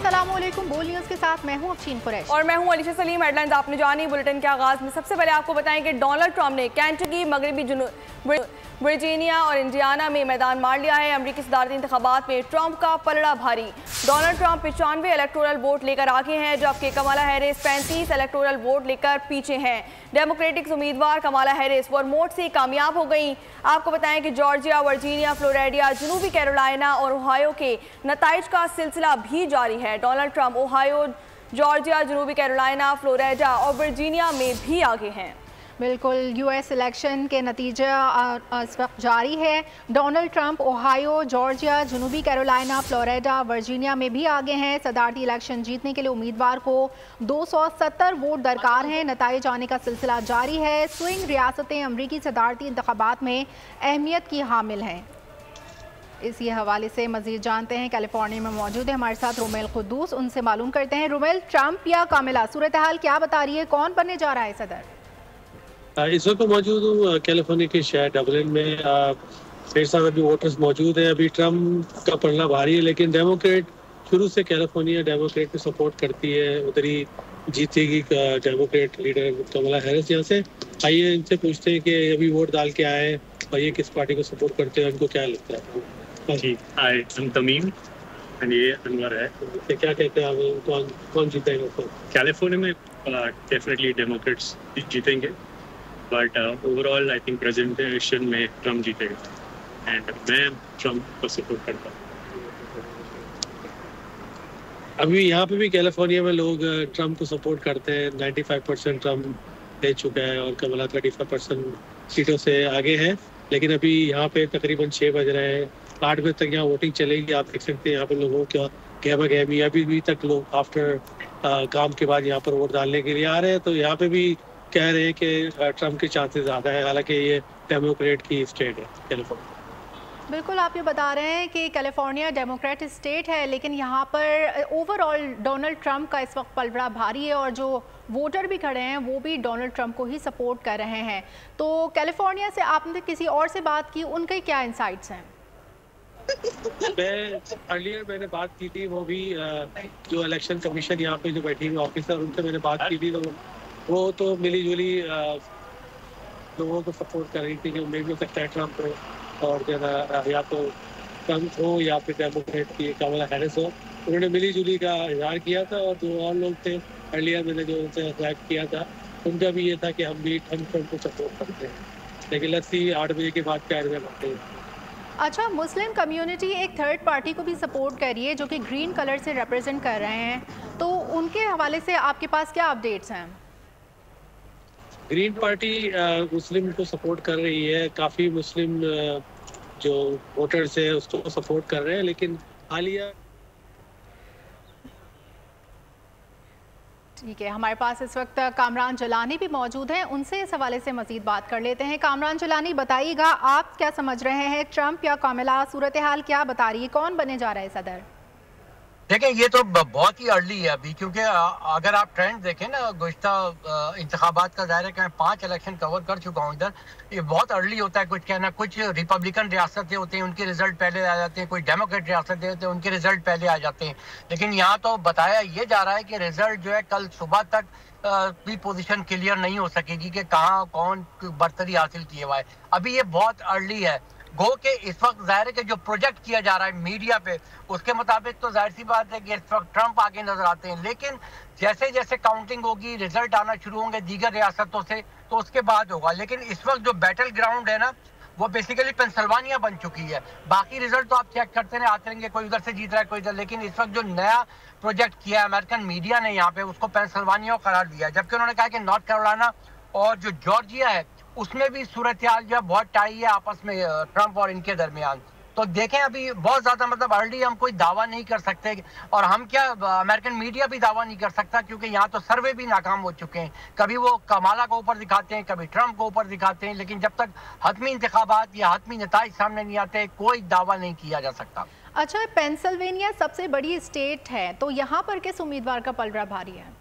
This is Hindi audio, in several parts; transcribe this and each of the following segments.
अस्सलाम वालेकुम। बोल न्यूज़ के साथ मैं हूं अफशीन कुरैश और मैं हूं अलीशा सलीम। हेडलाइंस आपने जानी। बुलेटिन के आगाज में सबसे पहले आपको बताएं कि डोनाल्ड ट्रंप ने केंटकी, मगरबी वर्जीनिया और इंडियाना में मैदान मार लिया है। अमरीकी सदारती इंतखाबात में ट्रंप का पलड़ा भारी। डोनाल्ड ट्रंप 95 इलेक्टोरल वोट लेकर आगे हैं, जबकि कमाला हैरिस 35 इलेक्टोरल वोट लेकर पीछे हैं। डेमोक्रेटिक उम्मीदवार कमाला हैरिस वरमोट से कामयाब हो गई। आपको बताएं कि जॉर्जिया, वर्जीनिया, फ्लोरिडा, जनूबी कैरोलिना और ओहायो के नताइज का सिलसिला भी जारी है। डोनाल्ड ट्रंप ओहायो, जॉर्जिया, जनूबी कैरोलिना, फ्लोरिडा और वर्जीनिया में भी आगे हैं। बिल्कुल, यूएस इलेक्शन के नतीजे इस वक्त जारी है। डोनाल्ड ट्रंप ओहायो, जॉर्जिया, जनूबी कैरोलिना, फ्लोरिडा, वर्जीनिया में भी आगे हैं। सदारती इलेक्शन जीतने के लिए उम्मीदवार को 270 वोट दरकार हैं। नताइज आने का सिलसिला जारी है। स्विंग रियासतें अमरीकी सदारती इंतखाबात में अहमियत की हामिल हैं। इसी हवाले से मजीद जानते हैं। कैलिफोर्निया में मौजूद है हमारे साथ रुमेल कुद्दूस, उनसे मालूम करते हैं। रुमेल, ट्रंप या कामिला, सूरत हाल क्या बता रही है? कौन बनने जा रहा है सदर? इस वक्त मौजूद हूँ कैलिफोर्निया के शहर डबलिन में। मेरे साथ अभी वोटर्स मौजूद हैं। अभी ट्रंप का पलड़ा भारी है, लेकिन डेमोक्रेट शुरू से कैलिफोर्निया डेमोक्रेट को सपोर्ट करती है। उधर ही जीतेगी डेमोक्रेट लीडर कमला हैरिस। यहाँ से आइए इनसे पूछते हैं कि अभी वोट डाल के आए और ये किस पार्टी को सपोर्ट करते हैं, उनको क्या लगता है? जी, हाय, तमीम और ये अनवर है। तो क्या कहते हैं आप, कौन जीतेगा? कैलिफोर्निया में डेफिनेटली डेमोक्रेट्स जीतेंगे, but overall I think presentation में ट्रम्प जीतेगा एंड मैं ट्रम्प को सपोर्ट करता हूँ। अभी यहाँ पे भी कैलिफोर्निया में लोग ट्रम्प को सपोर्ट करते हैं। 95% ट्रम्प ले चुका है और कमला 35% सीटों से आगे है। लेकिन अभी यहाँ पे तकरीबन 6 बज रहे हैं, 8 बजे तक यहाँ वोटिंग चलेगी। आप देख सकते हैं यहाँ पे लोगों का गहमा गहमी, अभी तक लोग आफ्टर काम के बाद यहाँ पर वोट डालने के लिए आ रहे हैं। तो यहाँ पे भी कह रहे हैं कि ट्रम्प के चांसेस ज़्यादा है, हालांकि ये डेमोक्रेट की स्टेट है कैलिफोर्निया। बिल्कुल, आप ये बता रहे हैं कि कैलिफोर्निया डेमोक्रेट स्टेट है, लेकिन यहाँ पर ओवरऑल डोनाल्ड ट्रंप का इस वक्त पलड़ा भारी है और जो वोटर भी खड़े हैं वो भी डोनाल्ड ट्रंप को ही सपोर्ट कर रहे हैं। तो कैलिफोर्निया से आपने किसी और से बात की, उनके क्या इंसाइट्स हैं? मैंने बात की थी, वो भी जो इलेक्शन कमीशन यहाँ पे जो बैठी हुई ऑफिसर, उनसे मैंने बात की थी। तो वो तो मिली जुली लोगों को सपोर्ट कर रही थी कि उम्मीद हो सकता है ट्रंप हो और या तो ट्रंप हो या फिर डेमोक्रेट की कमला हैरिस हो। उन्होंने मिली जुली का इजहार किया था। और जो और लोग थे अर्लियर मैंने जो उनसे इंटरेक्ट किया था, उनका भी ये था कि हम भी ट्रंप को सपोर्ट करते हैं। लेकिन लस्सी 8 बजे के बाद क्या करते हैं। अच्छा, मुस्लिम कम्युनिटी एक थर्ड पार्टी को भी सपोर्ट कर रही है जो कि ग्रीन कलर से रिप्रेजेंट कर रहे हैं, तो उनके हवाले से आपके पास क्या अपडेट्स हैं? ग्रीन पार्टी मुस्लिम को सपोर्ट कर रही है। काफ़ी मुस्लिम जो वोटर्स है उसको सपोर्ट कर रहे हैं। लेकिन हालिया ठीक है, हमारे पास इस वक्त कामरान जलानी भी मौजूद हैं, उनसे इस हवाले से मजीद बात कर लेते हैं। कामरान जलानी, बताइएगा आप क्या समझ रहे हैं, ट्रंप या कामिला, सूरत हाल क्या बता रही है, कौन बनने जा रहा है सदर? देखें, ये तो बहुत ही अर्ली है अभी, क्योंकि अगर आप ट्रेंड देखें ना, गुज़श्ता इंतखाबात का ज़ाहिर है कि मैं 5 इलेक्शन कवर कर चुका हूँ इधर। ये बहुत अर्ली होता है कुछ कहना। कुछ रिपब्लिकन रियासतें होती हैं, उनके रिजल्ट पहले आ जाते हैं। कोई डेमोक्रेट रियासतें होते हैं, उनके रिजल्ट पहले आ जाते हैं। लेकिन यहाँ तो बताया ये जा रहा है कि रिजल्ट जो है कल सुबह तक भी पोजीशन क्लियर नहीं हो सकेगी कि कहाँ कौन बर्तरी हासिल किए हुआ है। अभी ये बहुत अर्ली है। गो के इस वक्त जाहिर है कि जो प्रोजेक्ट किया जा रहा है मीडिया पे, उसके मुताबिक तो जाहिर सी बात है कि इस वक्त ट्रंप आगे नजर आते हैं। लेकिन जैसे जैसे काउंटिंग होगी, रिजल्ट आना शुरू होंगे दीगर रियासतों से, तो उसके बाद होगा। लेकिन इस वक्त जो बैटल ग्राउंड है ना, वो बेसिकली पेंसिल्वानिया बन चुकी है। बाकी रिजल्ट तो आप चेक करते रहे आते रहेंगे, कोई उधर से जीत रहा है कोई इधर। लेकिन इस वक्त जो नया प्रोजेक्ट किया है अमेरिकन मीडिया ने यहाँ पे, उसको पेंसिल्वानिया करार दिया है। जबकि उन्होंने कहा कि नॉर्थ कैरोलिना और जो जॉर्जिया है उसमें भी सूरत हाल जो है बहुत टाई है आपस में ट्रंप और इनके दरमियान। तो देखें, अभी बहुत ज्यादा मतलब अर्ली हम कोई दावा नहीं कर सकते, और हम क्या अमेरिकन मीडिया भी दावा नहीं कर सकता, क्योंकि यहाँ तो सर्वे भी नाकाम हो चुके हैं। कभी वो कमाला को ऊपर दिखाते हैं, कभी ट्रंप को ऊपर दिखाते हैं। लेकिन जब तक हतमी इंतखाबात या हतमी नताइज सामने नहीं आते, कोई दावा नहीं किया जा सकता। अच्छा, पेंसिल्वेनिया सबसे बड़ी स्टेट है, तो यहाँ पर किस उम्मीदवार का पलड़ा भारी है?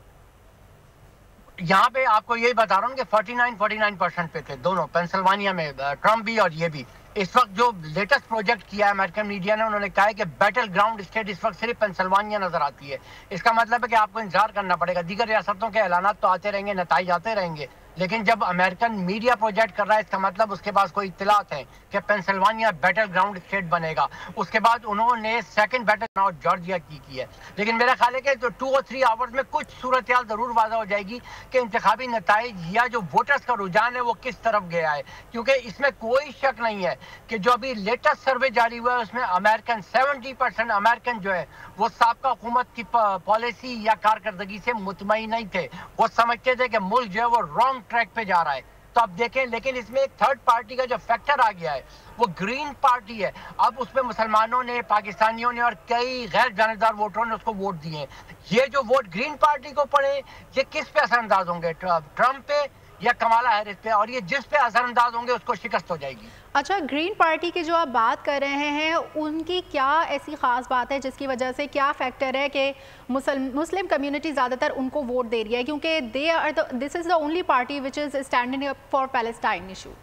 यहाँ पे आपको यही बता रहा हूँ कि 49% पे थे दोनों, पेंसिल्वानिया में ट्रंप भी और ये भी। इस वक्त जो लेटेस्ट प्रोजेक्ट किया है अमेरिकन मीडिया ने, उन्होंने कहा है कि बैटल ग्राउंड स्टेट इस वक्त सिर्फ पेंसिल्वानिया नजर आती है। इसका मतलब है कि आपको इंतजार करना पड़ेगा, दीगर रियासतों के ऐलानात तो आते रहेंगे, नताइज आते रहेंगे, लेकिन जब अमेरिकन मीडिया प्रोजेक्ट कर रहा है इसका मतलब उसके पास कोई इत्तलात है कि पेंसिल्वानिया बैटल ग्राउंड स्टेट बनेगा। उसके बाद उन्होंने सेकंड बैटल ग्राउंड जॉर्जिया की है। लेकिन मेरा ख्याल है कि तो 2 और 3 आवर्स में कुछ सूरत हाल जरूर वाज़ा हो जाएगी कि इंतखाबी नताइज या जो वोटर्स का रुझान है वो किस तरफ गया है, क्योंकि इसमें कोई शक नहीं है कि जो अभी लेटेस्ट सर्वे जारी हुआ है उसमें अमेरिकन 70% अमेरिकन जो है वो साबका हुकूमत की पॉलिसी या कारकर्दगी से मुतमईन नहीं थे। वो समझते थे कि मुल्क जो है वो रॉन्ग ट्रैक पे जा रहा है। तो अब देखें, लेकिन इसमें एक थर्ड पार्टी का जो फैक्टर आ गया है वो ग्रीन पार्टी है। अब उसमें मुसलमानों ने, पाकिस्तानियों ने और कई गैर जानबदार वोटरों ने उसको वोट दिए हैं। ये जो वोट ग्रीन पार्टी को पड़े ये किस पे असरअंदाज होंगे, ट्रंप पे या कमाला हैरिस पे, और ये जिस पे असरअंदाज होंगे उसको शिकस्त हो जाएगी। अच्छा, ग्रीन पार्टी की जो आप बात कर रहे हैं उनकी क्या ऐसी ख़ास बात है जिसकी वजह से, क्या फैक्टर है कि मुस्लिम कम्युनिटी ज़्यादातर उनको वोट दे रही है, क्योंकि this is the only party which is standing up for Palestine issue.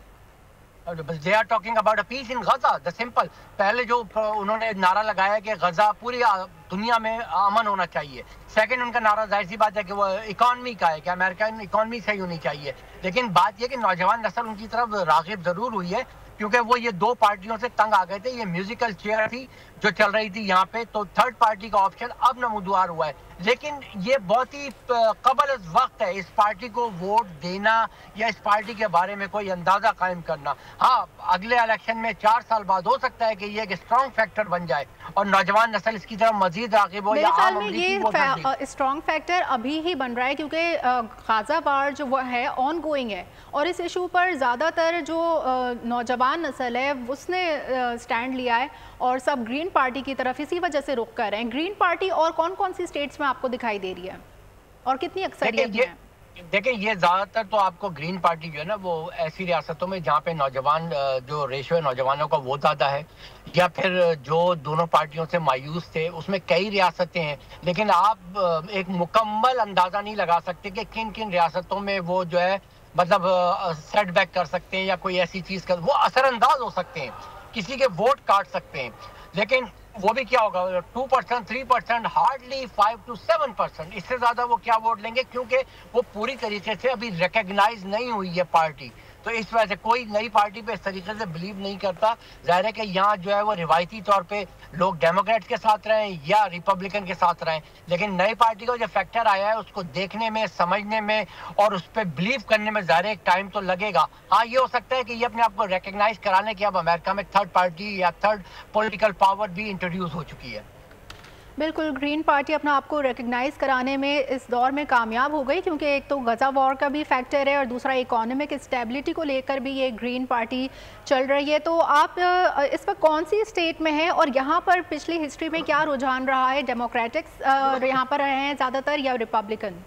They are talking about a peace in Gaza, the simple। पहले जो उन्होंने नारा लगाया कि गजा पूरी दुनिया में अमन होना चाहिए। सेकंड उनका नारा जाहिर सी बात है कि वो इकॉनमी का है कि अमेरिकन इकॉनमी सही होनी चाहिए। लेकिन बात यह कि नौजवान नस्ल उनकी तरफ राग़िब जरूर हुई है, क्योंकि वो ये 2 पार्टियों से तंग आ गए थे। ये म्यूजिकल चेयर थी जो चल रही थी यहाँ पे, तो थर्ड पार्टी का ऑप्शन अब नमूदवार हुआ है। लेकिन ये बहुत ही कबल वक्त है इस पार्टी को वोट देना या इस पार्टी के बारे में कोई अंदाजा कायम करना। हाँ, अगले इलेक्शन में 4 साल बाद हो सकता है कि ये एक स्ट्रॉन्ग फैक्टर बन जाए और नौजवान नस्ल इसकी तरफ मजीद राग़िब हो। मेरे ख्याल में ये स्ट्रॉन्ग फैक्टर अभी ही बन रहा है, क्योंकि गाज़ा वार जो वो है ऑन गोइंग है और इस इशू पर ज़्यादातर जो नौजवान नस्ल है उसने स्टैंड लिया है और सब ग्रीन पार्टी की तरफ इसी वजह से रुख कर रहे हैं। ग्रीन पार्टी और कौन कौन सी स्टेट्स में आपको दिखाई दे रही है और कितनी अक्सरियत है? देखिए, ये ज़्यादातर तो आपको ग्रीन पार्टी जो है ना वो ऐसी रियासतों में जहाँ पे नौजवान जो रेशो है नौजवानों का वो ज़्यादा है, या फिर जो दोनों पार्टियों से मायूस थे उसमें कई रियासतें हैं। लेकिन आप एक मुकम्मल अंदाज़ा नहीं लगा सकते कि किन किन रियासतों में वो जो है मतलब सेटबैक कर सकते हैं या कोई ऐसी चीज़ कर, वो असरअंदाज हो सकते हैं, किसी के वोट काट सकते हैं। लेकिन वो भी क्या होगा, 2%, 3%, हार्डली 5 to 7%, इससे ज़्यादा वो क्या वोट लेंगे, क्योंकि वो पूरी तरीके से अभी रिकग्नाइज नहीं हुई है पार्टी। तो इस वजह से कोई नई पार्टी पे इस तरीके से बिलीव नहीं करता। जाहिर है कि यहाँ जो है वो रिवायती तौर पे लोग डेमोक्रेट के साथ रहें या रिपब्लिकन के साथ रहें, लेकिन नई पार्टी का जो फैक्टर आया है उसको देखने में, समझने में और उस पर बिलीव करने में ज़ाहिर एक टाइम तो लगेगा। हाँ, ये हो सकता है कि ये अपने आप को रिकग्नाइज कराने की अब अमेरिका में थर्ड पार्टी या थर्ड पॉलिटिकल पावर भी इंट्रोड्यूस हो चुकी है। बिल्कुल, ग्रीन पार्टी अपना आपको रिकग्नाइज कराने में इस दौर में कामयाब हो गई, क्योंकि एक तो गजा वॉर का भी फैक्टर है और दूसरा इकोनॉमिक स्टेबिलिटी को लेकर भी ये ग्रीन पार्टी चल रही है। तो आप इस वक्त कौन सी स्टेट में हैं और यहाँ पर पिछली हिस्ट्री में क्या रुझान रहा है? डेमोक्रेटिक्स यहाँ पर रहे हैं ज़्यादातर या रिपब्लिकन?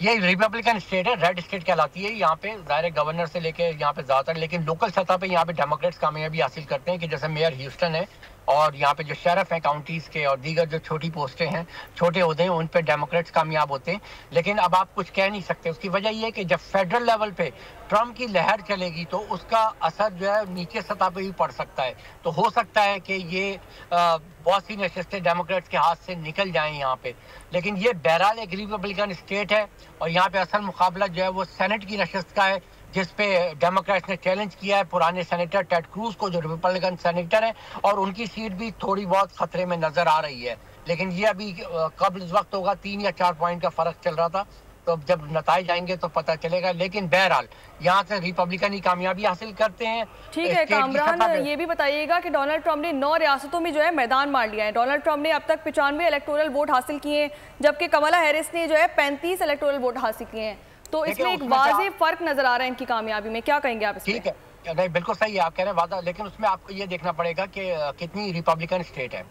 ये रिपब्लिकन स्टेट है, रेड स्टेट कहलाती है यहाँ पे, ज़ाहिर गवर्नर से लेके यहाँ पे ज़्यादातर। लेकिन लोकल सतह पे यहाँ पे डेमोक्रेट्स कामयाबी हासिल करते हैं कि जैसे मेयर ह्यूस्टन है और यहाँ पे जो शेरिफ हैं काउंटीज़ के और दीगर जो छोटी पोस्टें हैं, छोटे ओहदे हैं, उन पे डेमोक्रेट्स कामयाब होते हैं। लेकिन अब आप कुछ कह नहीं सकते। उसकी वजह ये है कि जब फेडरल लेवल पे ट्रम्प की लहर चलेगी तो उसका असर जो है नीचे सतह पे भी पड़ सकता है। तो हो सकता है कि ये बहुत सी नशस्तें डेमोक्रेट्स के हाथ से निकल जाएं यहाँ पे। लेकिन ये बहरहाल एक रिपब्लिकन स्टेट है और यहाँ पे असल मुकाबला जो है वो सेनेट की नशस्त का है, जिस पे डेमोक्रेट्स ने चैलेंज किया है पुराने सेनेटर टेड क्रूज को, जो रिपब्लिकन सेनेटर है, और उनकी सीट भी थोड़ी बहुत खतरे में नजर आ रही है। लेकिन ये अभी कब इस वक्त होगा, 3 या 4 पॉइंट का फर्क चल रहा था, तो जब नताइज आएंगे तो पता चलेगा। लेकिन बहरहाल यहाँ से रिपब्लिकन ही कामयाबी हासिल करते हैं। ठीक है कामरान, ये भी बताइएगा कि डोनाल्ड ट्रंप ने 9 रियासतों में जो है मैदान मार लिया है। डोनाल्ड ट्रंप ने अब तक 95 इलेक्टोरल वोट हासिल किए हैं, जबकि कमला हैरिस ने जो है 35 इलेक्टोरल वोट हासिल किए हैं। तो इसमें एक वाज़ेह फर्क नजर आ रहा है इनकी कामयाबी में, क्या कहेंगे आप? ठीक है, नहीं बिल्कुल सही है आप कह रहे हैं वादा, लेकिन उसमें आपको ये देखना पड़ेगा कि कितनी रिपब्लिकन स्टेट है।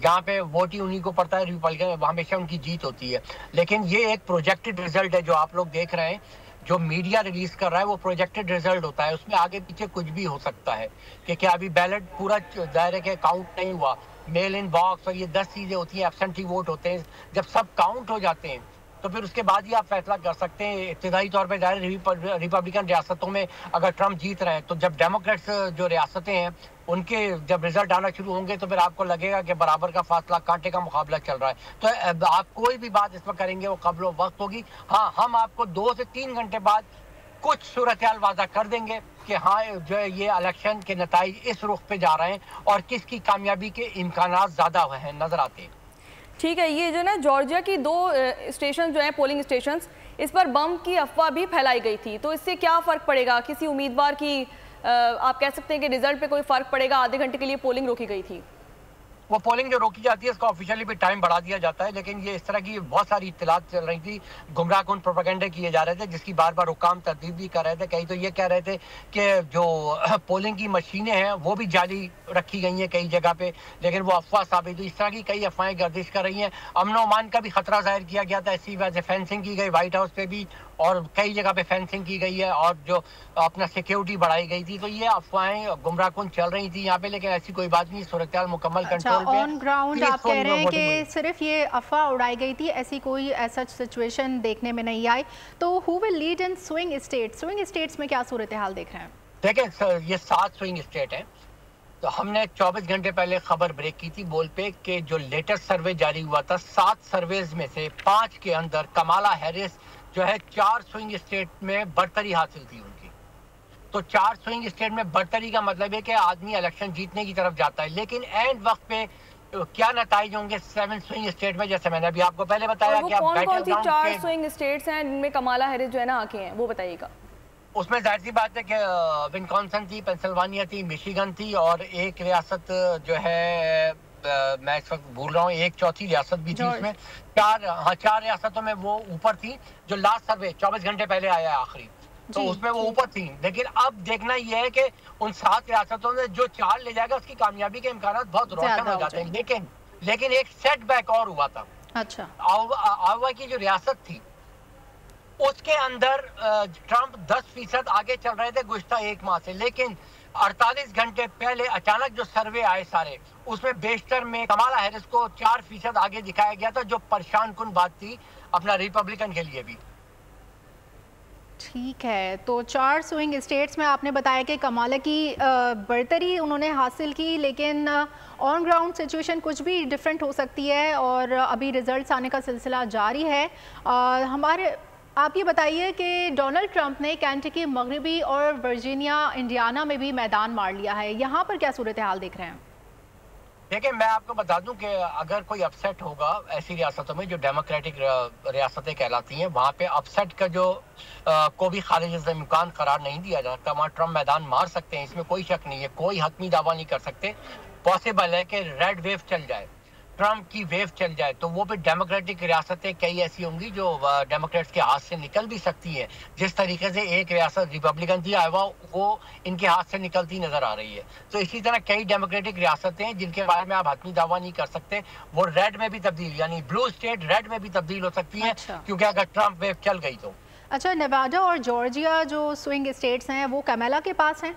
जहाँ पे वोट ही उन्हीं को पड़ता है, रिपब्लिकन, वहाँ हमेशा उनकी जीत होती है। लेकिन ये एक प्रोजेक्टेड रिजल्ट है जो आप लोग देख रहे हैं, जो मीडिया रिलीज कर रहा है वो प्रोजेक्टेड रिजल्ट होता है। उसमें आगे पीछे कुछ भी हो सकता है कि क्या अभी बैलेट पूरा दायरे के काउंट नहीं हुआ, मेल इन बॉक्स और ये 10 चीजें होती हैं, एब्सेंटी वोट होते हैं। जब सब काउंट हो जाते हैं तो फिर उसके बाद ही आप फैसला कर सकते हैं। इब्तदाई तौर पर ज़ाहिर रिपब्लिकन रियासतों में अगर ट्रम्प जीत रहे हैं, तो जब डेमोक्रेट्स जो रियासतें हैं उनके जब रिजल्ट आना शुरू होंगे तो फिर आपको लगेगा कि बराबर का फासला, कांटे का मुकाबला चल रहा है। तो आप कोई भी बात इस पर करेंगे वो कब्ल वक्त होगी। हाँ, हम आपको 2 से 3 घंटे बाद कुछ सूरत हाल वादा कर देंगे कि हाँ जो है ये इलेक्शन के नताइज इस रुख पे जा रहे हैं और किसकी कामयाबी के इम्कानात ज़्यादा हैं नजर आते हैं। ठीक है, ये जो ना जॉर्जिया की 2 स्टेशन जो हैं पोलिंग स्टेशन, इस पर बम की अफवाह भी फैलाई गई थी, तो इससे क्या फ़र्क पड़ेगा? किसी उम्मीदवार की आप कह सकते हैं कि रिजल्ट पे कोई फ़र्क पड़ेगा? आधे घंटे के लिए पोलिंग रोकी गई थी। वो पोलिंग जो रोकी जाती है उसका ऑफिशियली भी टाइम बढ़ा दिया जाता है, लेकिन ये इस तरह की बहुत सारी इत्तलात चल रही थी, गुमराहकुन प्रोपेगेंडे किए जा रहे थे, जिसकी बार बार हुक्काम तरदीद भी कर रहे थे। कई तो ये कह रहे थे कि जो पोलिंग की मशीनें हैं वो भी जाली रखी गई हैं कई जगह पे, लेकिन वो अफवाह साबित हुई। इस तरह की कई अफवाहें गर्दिश कर रही हैं। अमन अमान का भी खतरा जाहिर किया गया था, इसी वजह से फेंसिंग की गई व्हाइट हाउस पे भी, और कई जगह पे फेंसिंग की गई है और जो अपना सिक्योरिटी बढ़ाई गई थी। तो ये अफवाहें गुमराहकुन चल रही थी यहाँ पे, लेकिन ऐसी कोई बात नहीं, सूरत हाल मुकम्मल कंट्रोल पे। ऑन ग्राउंड आप कह रहे हैं कि सिर्फ ये अफवाह उड़ाई गई थी, ऐसी कोई ऐसा सिचुएशन देखने में नहीं आई। तो who will lead in swing states? Swing states में क्या सूरत हाल देख रहे हैं? देखें, ये 7 स्विंग स्टेट हैं। तो हमने 24 घंटे पहले खबर ब्रेक की थी बोल पे कि जो लेटेस्ट सर्वे जारी हुआ था, 7 सर्वेज में से 5 के अंदर कमाला हैरिस जो है 4 स्विंग स्टेट में बढ़तरी हासिल थी उनकी। तो 4 स्विंग स्टेट में बढ़तरी का मतलब है कि आदमी इलेक्शन जीतने की तरफ जाता है, लेकिन एंड वक्त पे क्या नताइज होंगे 7 स्विंग स्टेट में, जैसे मैंने अभी आपको पहले बताया कि कौन सी 4 स्विंग स्टेट्स हैं जिनमें कमाला हैरिस जो है ना आके हैं, वो बताइएगा। उसमें जाहिर सी बात है कि विस्कॉन्सिन थी, पेंसिल्वानिया थी, मिशिगन थी, और एक रियासत जो है मैं इस वक्त भूल रहा हूँ, एक चौथी रियासत भी थी उसमें। 4 रियासतों में वो ऊपर थी। जो लास्ट सर्वे 24 घंटे पहले आया है आखिरी, तो उसमें वो ऊपर थी। लेकिन अब देखना यह है कि उन 7 रियासतों में जो 4 ले जाएगा उसकी कामयाबी के इम्कान बहुत रोशन हो जाते हैं। लेकिन एक सेटबैक और हुआ था। अच्छा, आवा की जो रियासत थी उसके अंदर ट्रंप 10% आगे चल रहे थे गुज़श्ता 1 माह से, लेकिन 48 घंटे पहले अचानक जो सर्वे आए सारे, उसमें बेशतर में कमाला हैरिस को 4% आगे दिखाया गया था, जो परेशान कुन बात थी अपना रिपब्लिकन के लिए भी। ठीक है, तो 4 स्विंग स्टेट्स में आपने बताया कि कमाला की बढ़तरी उन्होंने हासिल की, लेकिन ऑन ग्राउंड सिचुएशन कुछ भी डिफरेंट हो सकती है और अभी रिजल्ट्स आने का सिलसिला जारी है। आप ये बताइए कि डोनाल्ड ट्रंप ने केंटकी, मगरबी और वर्जीनिया, इंडियाना में भी मैदान मार लिया है, यहाँ पर क्या सूरत हाल देख रहे हैं? देखिए, मैं आपको बता दूं कि अगर कोई अपसेट होगा ऐसी रियासतों में जो डेमोक्रेटिक रियासतें कहलाती हैं, वहाँ पे अपसेट का जो को भी खारिज से इम्कान करार नहीं दिया जाता। वहाँ ट्रंप मैदान मार सकते हैं, इसमें कोई शक नहीं है, कोई हतमी दावा नहीं कर सकते। पॉसिबल है कि रेड वेव चल जाए, ट्रंप की वेव चल जाए, तो वो भी डेमोक्रेटिक रियासतें कई ऐसी होंगी जो डेमोक्रेट्स के हाथ से निकल भी सकती हैं। जिस तरीके से एक रियासत रिपब्लिकन थी आयोवा, वो इनके हाथ से निकलती नजर आ रही है। तो इसी तरह कई डेमोक्रेटिक रियासतें हैं जिनके बारे में आप हतमी दावा नहीं कर सकते, वो रेड में भी तब्दील, यानी ब्लू स्टेट रेड में भी तब्दील हो सकती है। अच्छा। क्योंकि अगर ट्रंप वेव चल गई तो। अच्छा, नेवाडा और जॉर्जिया जो स्विंग स्टेट्स हैं वो कमाला के पास हैं?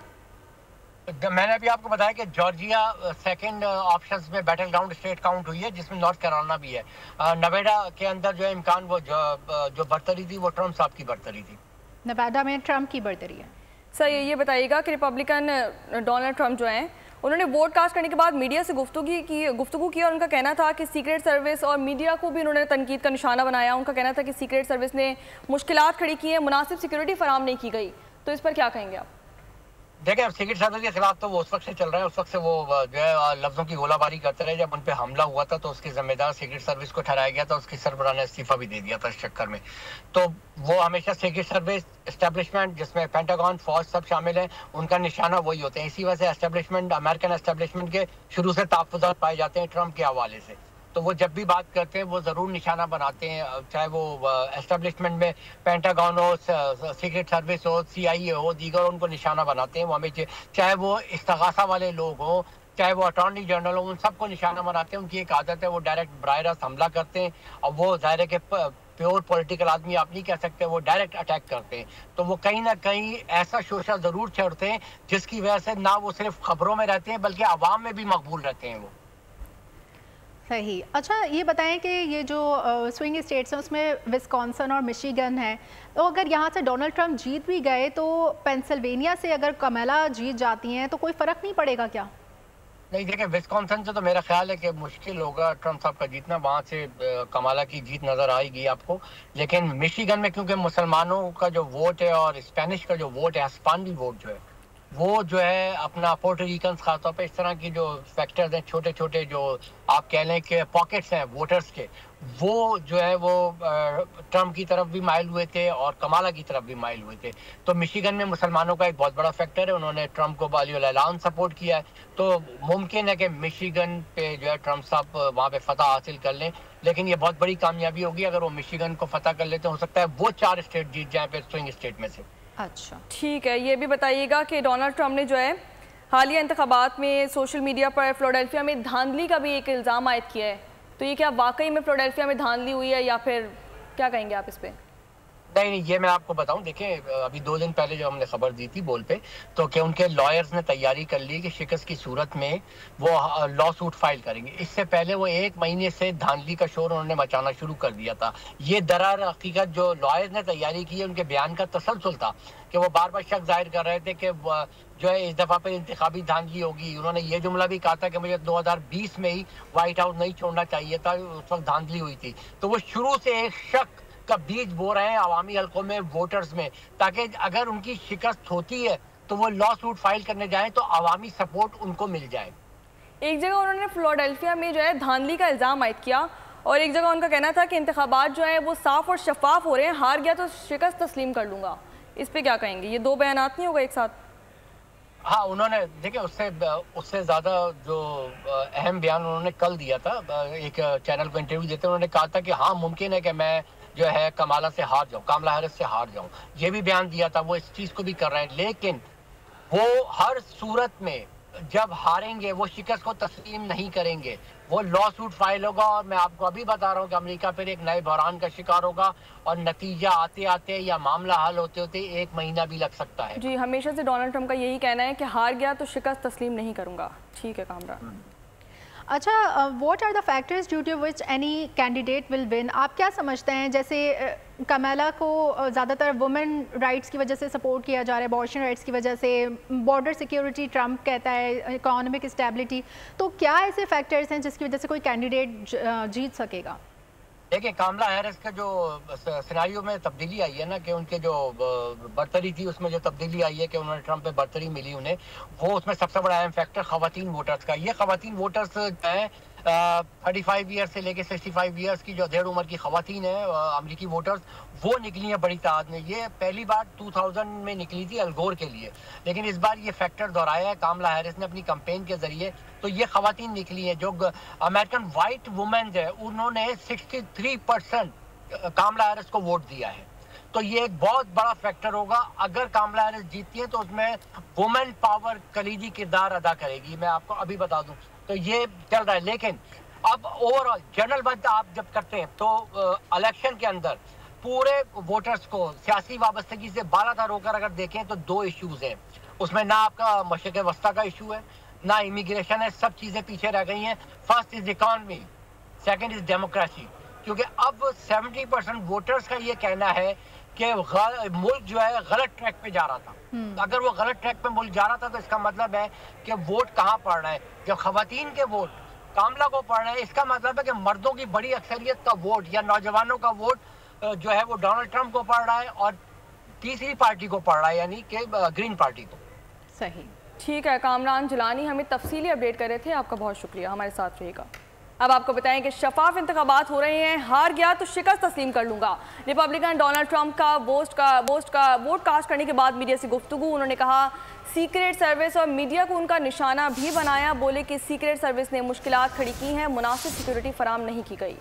मैंने अभी आपको बताया कि जॉर्जिया सेकंड ऑप्शंस में बैटल ग्राउंड स्टेट काउंट हुई है, जिसमें नॉर्थ कैरोलिना भी है। नवेडा के अंदर जो इम्कान वो जो बढ़तरी थी वो ट्रंप साहब की बढ़तरी थी। नेवाडा में ट्रंप की बढ़तरी है। सर, ये बताइएगा कि रिपब्लिकन डोनाल्ड ट्रंप जो हैं, उन्होंने वोट कास्ट करने के बाद मीडिया से गुफ्तगू की और उनका कहना था कि सीक्रेट सर्विस और मीडिया को भी उन्होंने तनकीद का निशाना बनाया। उनका कहना था कि सीक्रेट सर्विस ने मुश्किलात खड़ी की हैं, मुनासिब सिक्योरिटी फराहम नहीं की गई। तो इस पर क्या कहेंगे आप? देखिए, अब सीक्रेट सर्विस के खिलाफ तो वो उस वक्त से चल रहा है, उस वक्त से वो जो है लफ्जों की गोलाबारी करते रहे। जब उन पे हमला हुआ था तो उसके जिम्मेदार सीक्रेट सर्विस को ठहराया गया था, उसकी सरबराह ने इस्तीफा भी दे दिया था इस चक्कर में। तो वो हमेशा सीक्रेट सर्विस एस्टेब्लिशमेंट, जिसमें पेंटागन, फौज सब शामिल है, उनका निशाना वही होते हैं। इसी वजह से एस्टेब्लिशमेंट, अमेरिकन एस्टेब्लिशमेंट के शुरू से तहफ़्फ़ुज़ात पाए जाते हैं ट्रंप के हवाले से। तो वो जब भी बात करते हैं वो ज़रूर निशाना बनाते हैं, चाहे वो एस्टेब्लिशमेंट में पेंटागन हो, सीक्रेट सर्विस हो, CIA हो, दीगर उनको निशाना बनाते हैं वो हमें। चाहे वो इस्तिगासा वाले लोग हो, चाहे वो अटॉर्नी जनरल हो, उन सबको निशाना बनाते हैं। उनकी एक आदत है, वो डायरेक्ट बराह रास्त हमला करते हैं। और वो ज़ाहिर है कि प्योर पॉलिटिकल आदमी आप नहीं कह सकते, वो डायरेक्ट अटैक करते हैं। तो वो कहीं ना कहीं ऐसा शोशा ज़रूर छेड़ते हैं जिसकी वजह से ना वो सिर्फ खबरों में रहते हैं बल्कि आवाम में भी मकबूल रहते हैं वो। सही। अच्छा ये बताएं कि ये जो स्विंग स्टेट्स हैं उसमें विस्कॉन्सन और मिशिगन है, तो अगर यहाँ से डोनाल्ड ट्रंप जीत भी गए तो पेंसिल्वेनिया से अगर कमला जीत जाती हैं तो कोई फ़र्क नहीं पड़ेगा क्या? नहीं, देखिए विस्कॉन्सिन से तो मेरा ख्याल है कि मुश्किल होगा ट्रंप साहब का जीतना, वहाँ से कमाला की जीत नज़र आएगी आपको। लेकिन मिशिगन में क्योंकि मुसलमानों का जो वोट है और स्पेनिश का जो वोट है, हिस्पानिक वोट जो है, वो जो है अपना पोर्टो रिकन खासतौर पर इस तरह की जो फैक्टर्स हैं, छोटे छोटे जो आप कह लें कि पॉकेट्स हैं वोटर्स के, वो जो है वो ट्रंप की तरफ भी माइल हुए थे और कमाला की तरफ भी माइल हुए थे। तो मिशिगन में मुसलमानों का एक बहुत बड़ा फैक्टर है, उन्होंने ट्रंप को बालियों सपोर्ट किया है, तो मुमकिन है कि मिशिगन पे जो है ट्रंप साहब वहाँ पे फतह हासिल कर लें। लेकिन ये बहुत बड़ी कामयाबी होगी अगर वो मिशिगन को फतह कर लेते, हो सकता है वो 4 स्टेट जीत जाए फिर स्विंग स्टेट में से। अच्छा ठीक है, ये भी बताइएगा कि डोनाल्ड ट्रंप ने जो है हालिया इंतखाबात में सोशल मीडिया पर फिलाडेल्फिया में धांधली का भी एक इल्ज़ाम आयद किया है, तो ये क्या वाकई में फिलाडेल्फिया में धांधली हुई है या फिर क्या कहेंगे आप इस पे? नहीं, ये मैं आपको बताऊं, देखें अभी 2 दिन पहले जो हमने खबर दी थी बोल पे, तो कि उनके लॉयर्स ने तैयारी कर ली कि शिकस्त की सूरत में वो लॉ सूट फाइल करेंगे। इससे पहले वो 1 महीने से धांधली का शोर उन्होंने मचाना शुरू कर दिया था। ये दरार हकीकत जो लॉयर्स ने तैयारी की है, उनके बयान का तसलसल था कि वो बार बार शक जाहिर कर रहे थे कि जो है इस दफ़ा पर इंतखाबी धांधली होगी। उन्होंने ये जुमला भी कहा था कि मुझे 2020 में ही व्हाइट हाउस नहीं छोड़ना चाहिए था, उस वक्त धांधली हुई थी। तो वो शुरू से एक शक का बीज बो रहे हैं अवामी हल्कों में, वोटर्स में, ताकि अगर उनकी शिकस्त होती है तो वो लॉ सूट फाइल करने जाएं तो अवामी सपोर्ट उनको मिल जाए। एक जगह उन्होंने फिलाडेल्फिया में जो है धांधली का इल्ज़ाम आयद किया और एक जगह उनका कहना था कि इंतखाबात जो है वो साफ और शफाफ हो रहे हैं, हार गया तो शिकस्त तस्लीम कर लूँगा। इस पर क्या कहेंगे? ये 2 बयानात नहीं होगा एक साथ? हाँ, उन्होंने देखिए उससे ज़्यादा जो अहम बयान उन्होंने कल दिया था, एक चैनल को इंटरव्यू देते उन्होंने कहा था कि हाँ मुमकिन है कि मैं जो है कमाला से हार जाऊं, कमला हैरिस से हार जाऊं। ये भी बयान दिया था, वो इस चीज़ को भी कर रहे हैं। लेकिन वो हर सूरत में जब हारेंगे वो शिकस्त को तस्लीम नहीं करेंगे, वो लॉ सूट फाइल होगा और मैं आपको अभी बता रहा हूँ कि अमेरिका फिर एक नए बहरान का शिकार होगा और नतीजा आते आते या मामला हल होते होते 1 महीना भी लग सकता है। जी, हमेशा से डोनाल्ड ट्रंप का यही कहना है कि हार गया तो शिकस्त तस्लीम नहीं करूँगा। ठीक है कामरान। अच्छा, what are the factors due to which any candidate will win? आप क्या समझते हैं? जैसे कमला को ज़्यादातर वुमेन राइट्स की वजह से सपोर्ट किया जा रहा है, अबॉर्शन राइट्स की वजह से, बॉर्डर सिक्योरिटी ट्रंप कहता है, इकोनॉमिक स्टेबिलिटी, तो क्या ऐसे फैक्टर्स हैं जिसकी वजह से कोई कैंडिडेट जीत सकेगा? देखिए कमला हैरिस का जो सिनारियो में तब्दीली आई है ना, कि उनके जो बर्तरी थी उसमें जो तब्दीली आई है कि उन्होंने ट्रंप पे बर्तरी मिली उन्हें, वो उसमें सबसे बड़ा अहम फैक्टर खवातीन वोटर्स का। ये खवातीन वोटर्स हैं 35 ईयर्स से लेके 65 ईयर्स की जो अधेड़ उम्र की खवातीन है अमरीकी वोटर्स, वो निकली हैं बड़ी तादाद में। ये पहली बार 2000 में निकली थी अल गोर के लिए, लेकिन इस बार ये फैक्टर दोहराया है कमला हैरिस ने अपनी कैंपेन के जरिए। तो ये खवातीन निकली हैं जो अमेरिकन वाइट वुमेन है, उन्होंने 63% कमला हैरिस को वोट दिया है। तो ये एक बहुत बड़ा फैक्टर होगा। अगर कमला हैरिस जीतती है तो उसमें वुमेन पावर कलीदी किरदार अदा करेगी, मैं आपको अभी बता दूं। तो ये चल रहा है। लेकिन अब ओवरऑल जनरल बंद आप जब करते हैं तो इलेक्शन के अंदर पूरे वोटर्स को सियासी वाबस्तगी से बालातर होकर अगर देखें तो 2 इश्यूज हैं उसमें। ना आपका मशरक़ वस्ता का इशू है, ना इमिग्रेशन है, सब चीज़ें पीछे रह गई हैं। First is economy, second is democracy. क्योंकि अब 70% वोटर्स का ये कहना है कि मुल्क जो है गलत ट्रैक पे जा रहा था। अगर वो गलत ट्रैक पे मुल्क जा रहा था तो इसका मतलब है कि वोट कहाँ पड़ रहा है। जब खवातीन के वोट कामला को पड़ रहे हैं, इसका मतलब है कि मर्दों की बड़ी अक्सरियत का वोट या नौजवानों का वोट जो है वो डोनाल्ड ट्रंप को पड़ रहा है और तीसरी पार्टी को पड़ रहा है, यानी कि ग्रीन पार्टी को। सही, ठीक है। कामरान जिलानी हमें तफसीली अपडेट कर रहे थे, आपका बहुत शुक्रिया, हमारे साथ रहेगा। अब आपको बताएं कि शफाफ इंतखाबात हो रहे हैं, हार गया तो शिकस्त तस्लीम कर लूँगा। रिपब्लिकन डोनाल्ड ट्रंप का वोट कास्ट करने के बाद मीडिया से गुफ्तगू, उन्होंने कहा सीक्रेट सर्विस और मीडिया को उनका निशाना भी बनाया। बोले कि सीक्रेट सर्विस ने मुश्किलात खड़ी की हैं, मुनासिब सिक्योरिटी फराम नहीं की गई।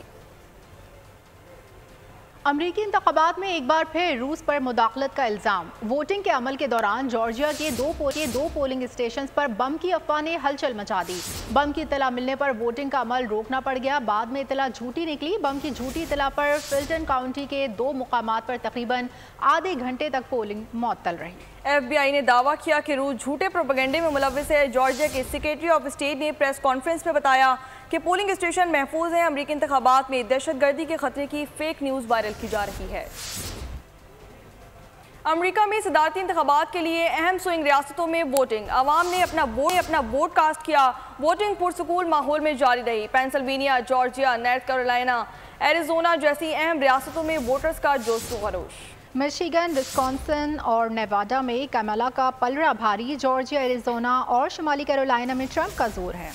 अमरीकी इंतखाबात में एक बार फिर रूस पर मुदाखलत का इल्ज़ाम। वोटिंग के अमल के दौरान जॉर्जिया के दो पोलिंग स्टेशन पर बम की अफवाह ने हलचल मचा दी। बम की इतला मिलने पर वोटिंग का अमल रोकना पड़ गया। बाद में इतला झूठी निकली। बम की झूठी इतला पर फिल्टन काउंटी के 2 मुकामात पर तकरीबन आधे घंटे तक पोलिंग मुअत्तल रही। FBI ने दावा किया कि रूस झूठे प्रोपेगेंडे में मुलव्विस है। जॉर्जिया के सेक्रेटरी ऑफ स्टेट ने प्रेस कॉन्फ्रेंस में बताया कि पोलिंग स्टेशन महफूज हैं। अमरीकी इंतखाबात में दहशतगर्दी के खतरे की फेक न्यूज़ वायरल की जा रही है। अमेरिका में सदारती इंतखाबात के लिए अहम स्विंग रियासतों में वोटिंग, अवाम ने अपना वोट कास्ट किया। वोटिंग पुरसुकून माहौल में जारी रही। Pennsylvania, Georgia, north Carolina, Arizona जैसी अहम रियासतों में वोटर्स का जोश व खरोश। मिशिगन, विस्कॉन्सिन और नेवाडा में कमला का पलड़ा भारी। जॉर्जिया, एरिजोना और शुमाली कैरोलिना में ट्रंप का जोर है।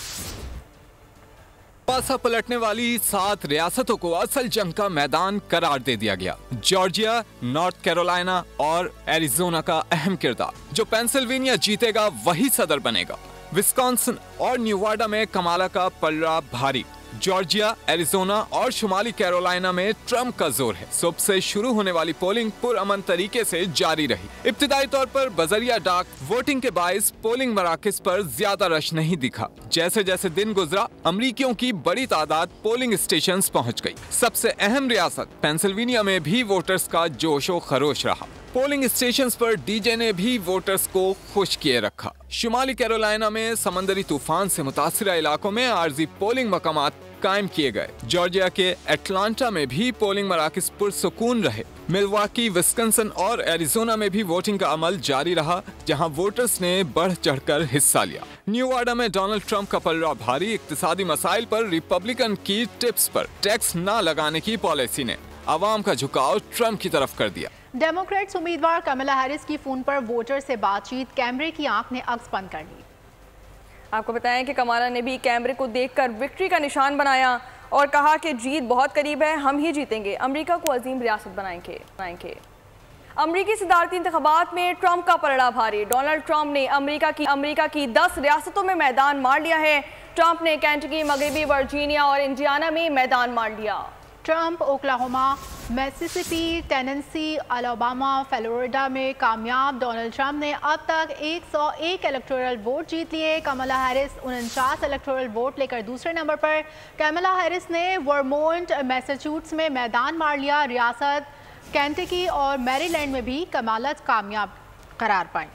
पासा पलटने वाली 7 रियासतों को असल जंग का मैदान करार दे दिया गया। जॉर्जिया, नॉर्थ कैरोलिना और एरिजोना का अहम किरदार। जो पेंसिल्वेनिया जीतेगा वही सदर बनेगा। विस्कॉन्सिन और नेवाडा में कमला का पलड़ा भारी। जॉर्जिया, एरिजोना और शुमाली कैरोलिना में ट्रंप का जोर है। सुबह से शुरू होने वाली पोलिंग पुरअमन तरीके से जारी रही। इब्तिदाई तौर पर बजरिया डाक वोटिंग के बाइस पोलिंग मराकज पर ज्यादा रश नहीं दिखा। जैसे जैसे दिन गुजरा, अमरीकियों की बड़ी तादाद पोलिंग स्टेशंस पहुंच गई। सबसे अहम रियासत पेंसिल्वेनिया में भी वोटर्स का जोशो खरोश रहा। पोलिंग स्टेशंस पर डीजे ने भी वोटर्स को खुश किए रखा। शुमाली कैरोलिना में समंदरी तूफान से मुतासिरा इलाकों में आर्जी पोलिंग मकामात कायम किए गए। जॉर्जिया के एटलांटा में भी पोलिंग मराकज पुरसुकून रहे। मिल्वाकी, विस्कॉन्सिन और एरिजोना में भी वोटिंग का अमल जारी रहा, जहां वोटर्स ने बढ़ चढ़कर हिस्सा लिया। नेवाडा में डोनाल्ड ट्रंप का पलड़ा भारी। इक्तिसादी मसाइल पर रिपब्लिकन की टिप्स पर टैक्स न लगाने की पॉलिसी ने आवाम का झुकाव ट्रंप की तरफ कर दिया। डेमोक्रेट्स उम्मीदवार कमला हैरिस की फोन पर वोटर से बातचीत, कैमरे की आंख ने अक्स बंद कर ली। आपको बताएं कि कमला ने भी कैमरे को देखकर विक्ट्री का निशान बनाया और कहा कि जीत बहुत करीब है, हम ही जीतेंगे, अमेरिका को अजीम रियासत बनाएंगे। अमरीकी सदारती इंतखाबात में ट्रंप का पलड़ा भारी। डोनाल्ड ट्रंप ने अमेरिका की 10 रियासतों में मैदान मार लिया है। ट्रंप ने केंटकी, मगरबी वर्जीनिया और इंडियाना में मैदान मार लिया। Trump Oklahoma, Mississippi, Tennessee, Alabama, Florida में कामयाब। डोनाल्ड ट्रंप ने अब तक 101 इलेक्टोरल वोट जीत लिए। कमला हैरिस 49 इलेक्टोरल वोट लेकर दूसरे नंबर पर। कमला हैरिस ने वर्मोंट, मैसाचुसेट्स में मैदान मार लिया। रियासत केंटकी और मैरीलैंड में भी कमला कामयाब करार पाई।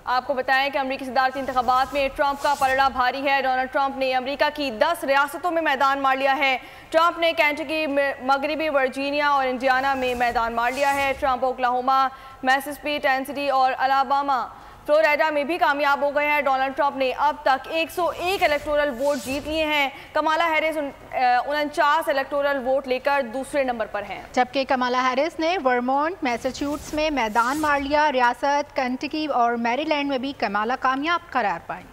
आपको बताएं कि अमरीकी सदारती इंतखाबात में ट्रंप का पलड़ा भारी है। डोनाल्ड ट्रंप ने अमेरिका की 10 रियासतों में मैदान मार लिया है। ट्रंप ने केंटकी, मगरबी वर्जीनिया और इंडियाना में मैदान मार लिया है। ट्रंप ओक्लाहोमा, मिसिसिपी, टेनेसी और अलाबामा, फ्लोरिडा में भी कामयाब हो गए हैं। डोनाल्ड ट्रंप ने अब तक 101 इलेक्टोरल वोट जीत लिए हैं। कमला हैरिस 49 इलेक्टोरल वोट लेकर दूसरे नंबर पर हैं। जबकि कमला हैरिस ने वर्मोंट, मैसाचुसेट्स में मैदान मार लिया। रियासत केंटकी और मैरीलैंड में भी कमला कामयाब करार पाई।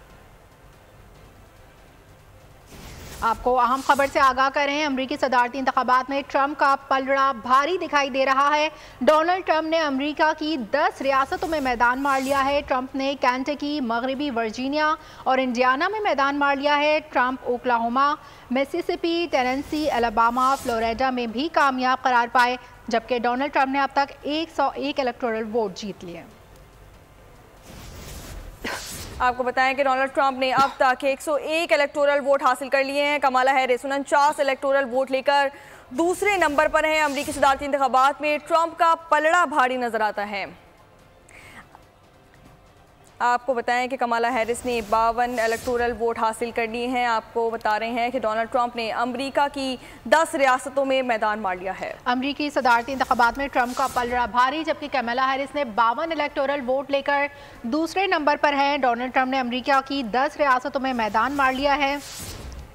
आपको अहम खबर से आगाह करें, अमरीकी सदारती इंतखाबात में ट्रंप का पलड़ा भारी दिखाई दे रहा है। डोनाल्ड ट्रंप ने अमरीका की 10 रियासतों में मैदान मार लिया है। ट्रंप ने केंटकी, मगरबी वर्जीनिया और इंडियाना में मैदान मार लिया है। Trump Oklahoma, Mississippi, Tennessee, Alabama, Florida में भी कामयाब करार पाए। जबकि डोनाल्ड ट्रंप ने अब तक 101 इलेक्टोरल वोट जीत लिए। आपको बताएं कि डोनाल्ड ट्रंप ने अब तक 101 इलेक्टोरल वोट हासिल कर लिए हैं। कमला हैरिस 49 इलेक्टोरल वोट लेकर दूसरे नंबर पर हैं। अमरीकी सदारती इंतखाबात में ट्रंप का पलड़ा भारी नजर आता है। आपको बताएं कि कमला हैरिस ने 52 इलेक्टोरल वोट हासिल कर लिए हैं। आपको बता रहे हैं कि डोनाल्ड ट्रंप ने अमेरिका की 10 रियासतों में मैदान मार लिया है। अमरीकी सदारती इंतखाबात में ट्रंप का पलड़ा भारी, जबकि कमला हैरिस ने 52 इलेक्टोरल वोट लेकर दूसरे नंबर पर है। डोनाल्ड ट्रंप ने अमेरिका की 10 रियासतों में मैदान मार लिया है।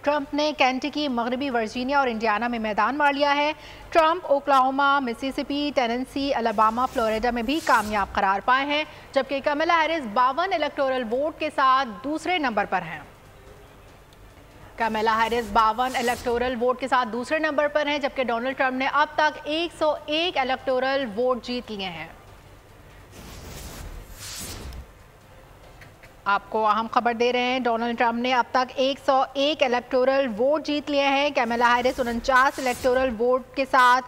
ट्रंप ने केंटकी, मगरबी वर्जीनिया और इंडियाना में मैदान मार लिया है। Trump Oklahoma, Mississippi, Tennessee, Alabama, Florida में भी कामयाब करार पाए हैं। जबकि कमला हैरिस 52 इलेक्टोरल वोट के साथ दूसरे नंबर पर हैं। कमला हैरिस 52 इलेक्टोरल वोट के साथ दूसरे नंबर पर हैं, जबकि डोनाल्ड ट्रंप ने अब तक 101 इलेक्टोरल वोट जीत लिए हैं। आपको अहम खबर दे रहे हैं, डोनाल्ड ट्रंप ने अब तक 101 इलेक्टोरल वोट जीत लिए हैं। कमला हैरिस 49 इलेक्टोरल वोट के साथ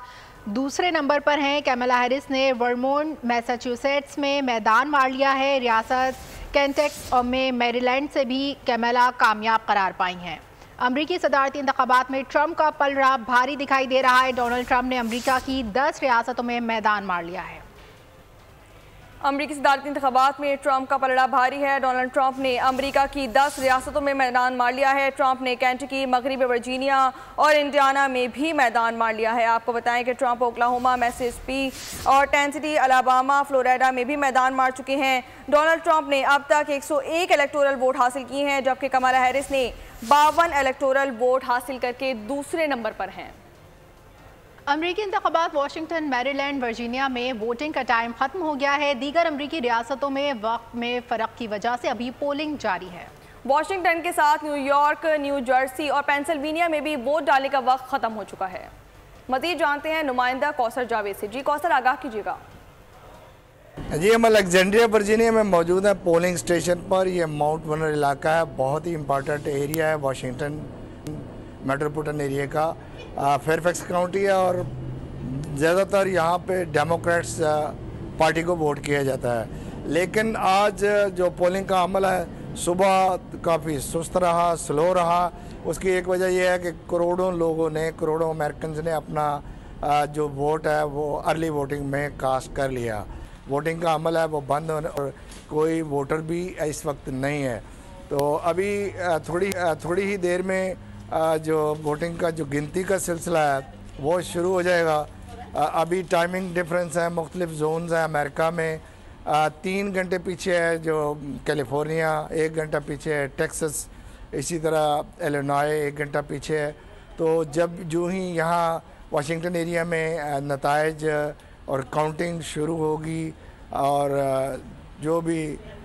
दूसरे नंबर पर हैं। कमला हैरिस ने वर्मोंट, मैसाचुसेट्स में मैदान मार लिया है। रियासत केंटकी में मैरीलैंड से भी कमला कामयाब करार पाई हैं। अमरीकी सदारती इंतखाबात में ट्रंप का पलड़ा भारी दिखाई दे रहा है। डोनाल्ड ट्रंप ने अमरीका की 10 रियासतों में मैदान मार लिया है। अमरीकी सदारती इंतखाबात में ट्रंप का पलड़ा भारी है। डोनाल्ड ट्रंप ने अमरीका की 10 रियासतों में मैदान मार लिया है। ट्रंप ने केंटकी, मगरबी वर्जीनिया और इंडियाना में भी मैदान मार लिया है। आपको बताएं कि ट्रंप ओक्लाहोमा, मिसिसिपी और टेनेसी, अलाबामा, फ्लोरिडा में भी मैदान मार चुके हैं। डोनाल्ड ट्रंप ने अब तक 101 इलेक्टोरल वोट हासिल किए हैं, जबकि कमला हैरिस ने 52 इलेक्टोरल वोट हासिल करके दूसरे नंबर पर हैं। अमरीकी इंतखाबात वाशिंगटन, मैरीलैंड, वर्जीनिया में वोटिंग का टाइम खत्म हो गया है। दीगर अमरीकी रियासतों में वक्त में फ़र्क की वजह से अभी पोलिंग जारी है। वाशिंगटन के साथ न्यूयॉर्क, न्यू जर्सी और पेंसिल्वेनिया में भी वोट डालने का वक्त खत्म हो चुका है। मज़ीद जानते हैं नुमाइंदा कौसर जावेद से। जी कौसर, आगाह कीजिएगा। जी, हम अलेक्जेंड्रिया वर्जीनिया में मौजूद हैं पोलिंग स्टेशन पर। यह माउंट वर्नर इलाका है, बहुत ही इम्पॉर्टेंट एरिया है वाशिंगटन मेट्रोपोलिटन एरिया का। फेयरफैक्स काउंटी है और ज़्यादातर यहाँ पे डेमोक्रेट्स पार्टी को वोट किया जाता है। लेकिन आज जो पोलिंग का अमल है सुबह काफ़ी सुस्त रहा, स्लो रहा। उसकी एक वजह यह है कि करोड़ों अमेरिकन ने अपना जो वोट है वो अर्ली वोटिंग में कास्ट कर लिया। वोटिंग का अमल है वो बंद होने और कोई वोटर भी इस वक्त नहीं है। तो अभी थोड़ी ही देर में जो वोटिंग का जो गिनती का सिलसिला है वो शुरू हो जाएगा। अभी टाइमिंग डिफरेंस है, मुख्तलिफ जोन्स हैं अमेरिका में। 3 घंटे पीछे है जो कैलिफोर्निया, 1 घंटा पीछे है टेक्सास, इसी तरह इलिनॉय 1 घंटा पीछे है। तो जो ही यहाँ वाशिंगटन एरिया में नताइज और काउंटिंग शुरू होगी और जो भी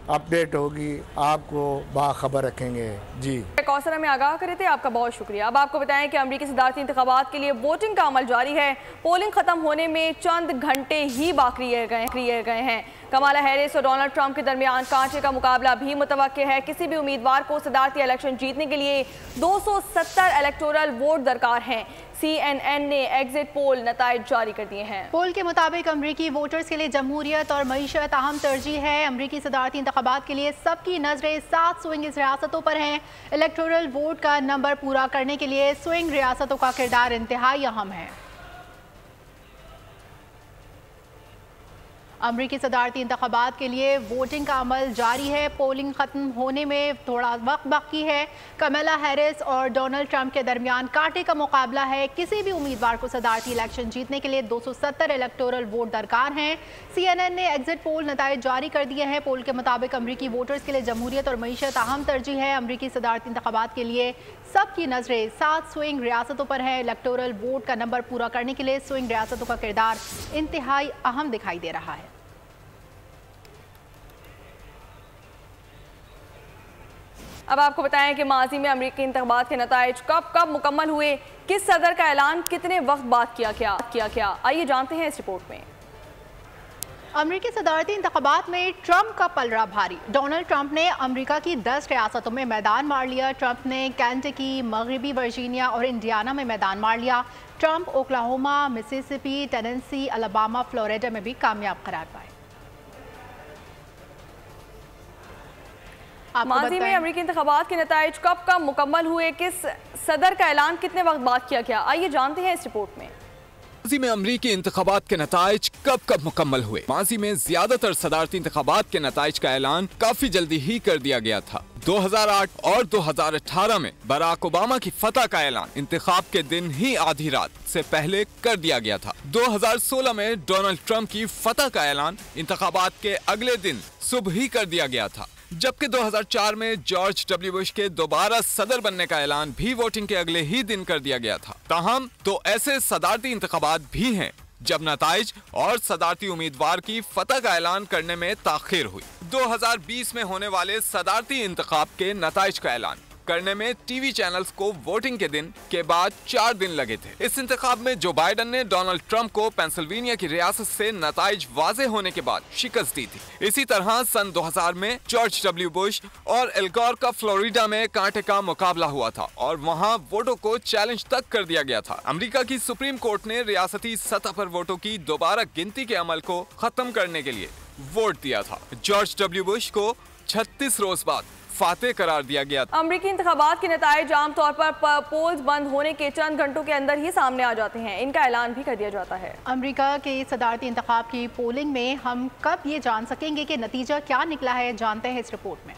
अपडेट होगी आपको बाखबर रखेंगे। जी कौसर में आगाह करे थे, आपका बहुत शुक्रिया। अब आपको बताएं कि अमरीकी सदारती इंतखाबात के लिए वोटिंग का अमल जारी है। पोलिंग खत्म होने में चंद घंटे ही बाकी रह गए हैं। कमला हैरिस और डोनाल्ड ट्रंप के दरमियान कांटे का मुकाबला भी मुतवक्के है। किसी भी उम्मीदवार को सदारती इलेक्शन जीतने के लिए 270 इलेक्टोरल वोट दरकार हैं। CNN ने एग्जिट पोल नताइज जारी कर दिए हैं। पोल के मुताबिक अमरीकी वोटर्स के लिए जमहूरियत और मईशत अहम तरजीह है। अमरीकी सदारती इंतखाबात के लिए सबकी नजरें 7 स्विंग रियासतों पर हैं। इलेक्टोरल वोट का नंबर पूरा करने के लिए स्विंग रियासतों का किरदार इंतहाई अहम है। अमरीकी सदारती इंतखाबात के लिए वोटिंग का अमल जारी है। पोलिंग खत्म होने में थोड़ा वक्त बाकी है। कमला हैरिस और डोनाल्ड ट्रंप के दरमियान कांटे का मुकाबला है। किसी भी उम्मीदवार को सदारती इलेक्शन जीतने के लिए 270 इलेक्टोरल वोट दरकार हैं। CNN ने एग्जिट पोल नताइज जारी कर दिए हैं। पोल के मुताबिक अमरीकी वोटर्स के लिए जमहूरियत और मईशत अहम तरजीह है। अमरीकी सदारती इंतखाबात के लिए सबकी नजरें 7 स्विंग रियासतों पर है। इलेक्टोरल वोट का नंबर पूरा करने के लिए स्विंग रियासतों का किरदार इंतहाई अहम दिखाई दे रहा है। अब आपको बताएं कि माजी में अमरीकी इंतखाबात के नताइज कब मुकम्मल हुए, किस सदर का ऐलान कितने वक्त बाद किया गया, आइए जानते हैं इस रिपोर्ट में। अमरीकी सदारती इंतखाबात में ट्रंप का पलड़ा भारी। डोनाल्ड ट्रंप ने अमरीका की 10 रियासतों में मैदान मार लिया। ट्रंप ने केंटकी, मगरबी वर्जीनिया और इंडियाना में मैदान मार लिया। Trump Oklahoma, Mississippi, Tennessee, Alabama, Florida में भी कामयाब करार पाए। माजी में अमरीकी इंतखाबात के नताइज कब मुकम्मल हुए, किस सदर का ऐलान कितने वक्त बाद किया गया, आइए जानते हैं इस रिपोर्ट में। माजी में अमरीकी इंतखाबात के नताइज कब मुकम्मल हुए। माजी में ज्यादातर सदारती इंतखाबात के नताइज का ऐलान काफी जल्दी ही कर दिया गया था। 2008 और 2018 में बराक ओबामा की फतह का ऐलान इंतखाब के दिन ही आधी रात से पहले कर दिया गया था। 2016 में डोनाल्ड ट्रंप की फतह का ऐलान इंतखाबात के अगले दिन सुबह ही कर दिया गया था, जबकि 2004 में जॉर्ज डब्ल्यू बुश के दोबारा सदर बनने का ऐलान भी वोटिंग के अगले ही दिन कर दिया गया था। ताहम तो ऐसे सदारती इंतखाबात भी हैं जब नताइज और सदारती उम्मीदवार की फतह का ऐलान करने में ताखीर हुई। 2020 में होने वाले सदारती इंतखाब के नताइज का ऐलान करने में टीवी चैनल्स को वोटिंग के दिन के बाद 4 दिन लगे थे। इस इंतखाब में जो बाइडन ने डोनाल्ड ट्रंप को पेंसिल्वेनिया की रियासत से नताइज वाज़े होने के बाद शिकस्त दी थी। इसी तरह सन 2000 में जॉर्ज डब्ल्यू बुश और एल गोर का फ्लोरिडा में कांटे का मुकाबला हुआ था और वहां वोटों को चैलेंज तक कर दिया गया था। अमेरिका की सुप्रीम कोर्ट ने रियासती सतह पर वोटों की दोबारा गिनती के अमल को खत्म करने के लिए वोट दिया था। जॉर्ज डब्ल्यू बुश को 36 रोज बाद फातेह करार दिया गया। अमरीकी इंतखाबात के नताइज आमतौर पर पोल्स बंद होने के चंद घंटों के अंदर ही सामने आ जाते हैं। इनका ऐलान भी कर दिया जाता है। अमरीका के सदारती इंतखाब की पोलिंग में हम कब ये जान सकेंगे कि नतीजा क्या निकला है, जानते हैं इस रिपोर्ट में।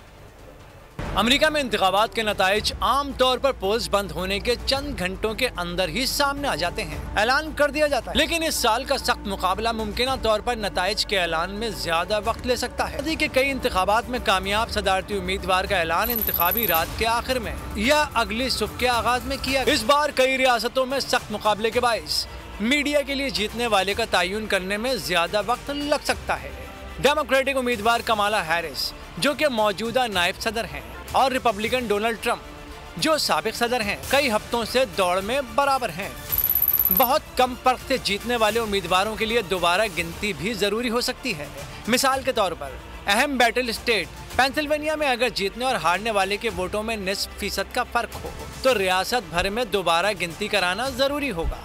अमेरिका में इंतखाबात के नताइज आमतौर पर पोल्स बंद होने के चंद घंटों के अंदर ही सामने आ जाते हैं, ऐलान कर दिया जाता है। लेकिन इस साल का सख्त मुकाबला मुमकिन तौर पर नताइज के ऐलान में ज्यादा वक्त ले सकता है। सदी के कई इंतखाबात में कामयाब सदारती उम्मीदवार का ऐलान इंतखाबी रात के आखिर में या अगली सुबह के आगाज में किया। इस बार कई रियासतों में सख्त मुकाबले के बाइस मीडिया के लिए जीतने वाले का तयन करने में ज्यादा वक्त लग सकता है। डेमोक्रेटिक उम्मीदवार कमाला हैरिस जो कि मौजूदा नायब सदर हैं और रिपब्लिकन डोनाल्ड ट्रंप जो साबिक सदर हैं, कई हफ्तों से दौड़ में बराबर हैं। बहुत कम फर्क से जीतने वाले उम्मीदवारों के लिए दोबारा गिनती भी जरूरी हो सकती है। मिसाल के तौर पर अहम बैटल स्टेट पेंसिल्वेनिया में अगर जीतने और हारने वाले के वोटों में निस्फ फीसद का फर्क हो तो रियासत भर में दोबारा गिनती कराना जरूरी होगा।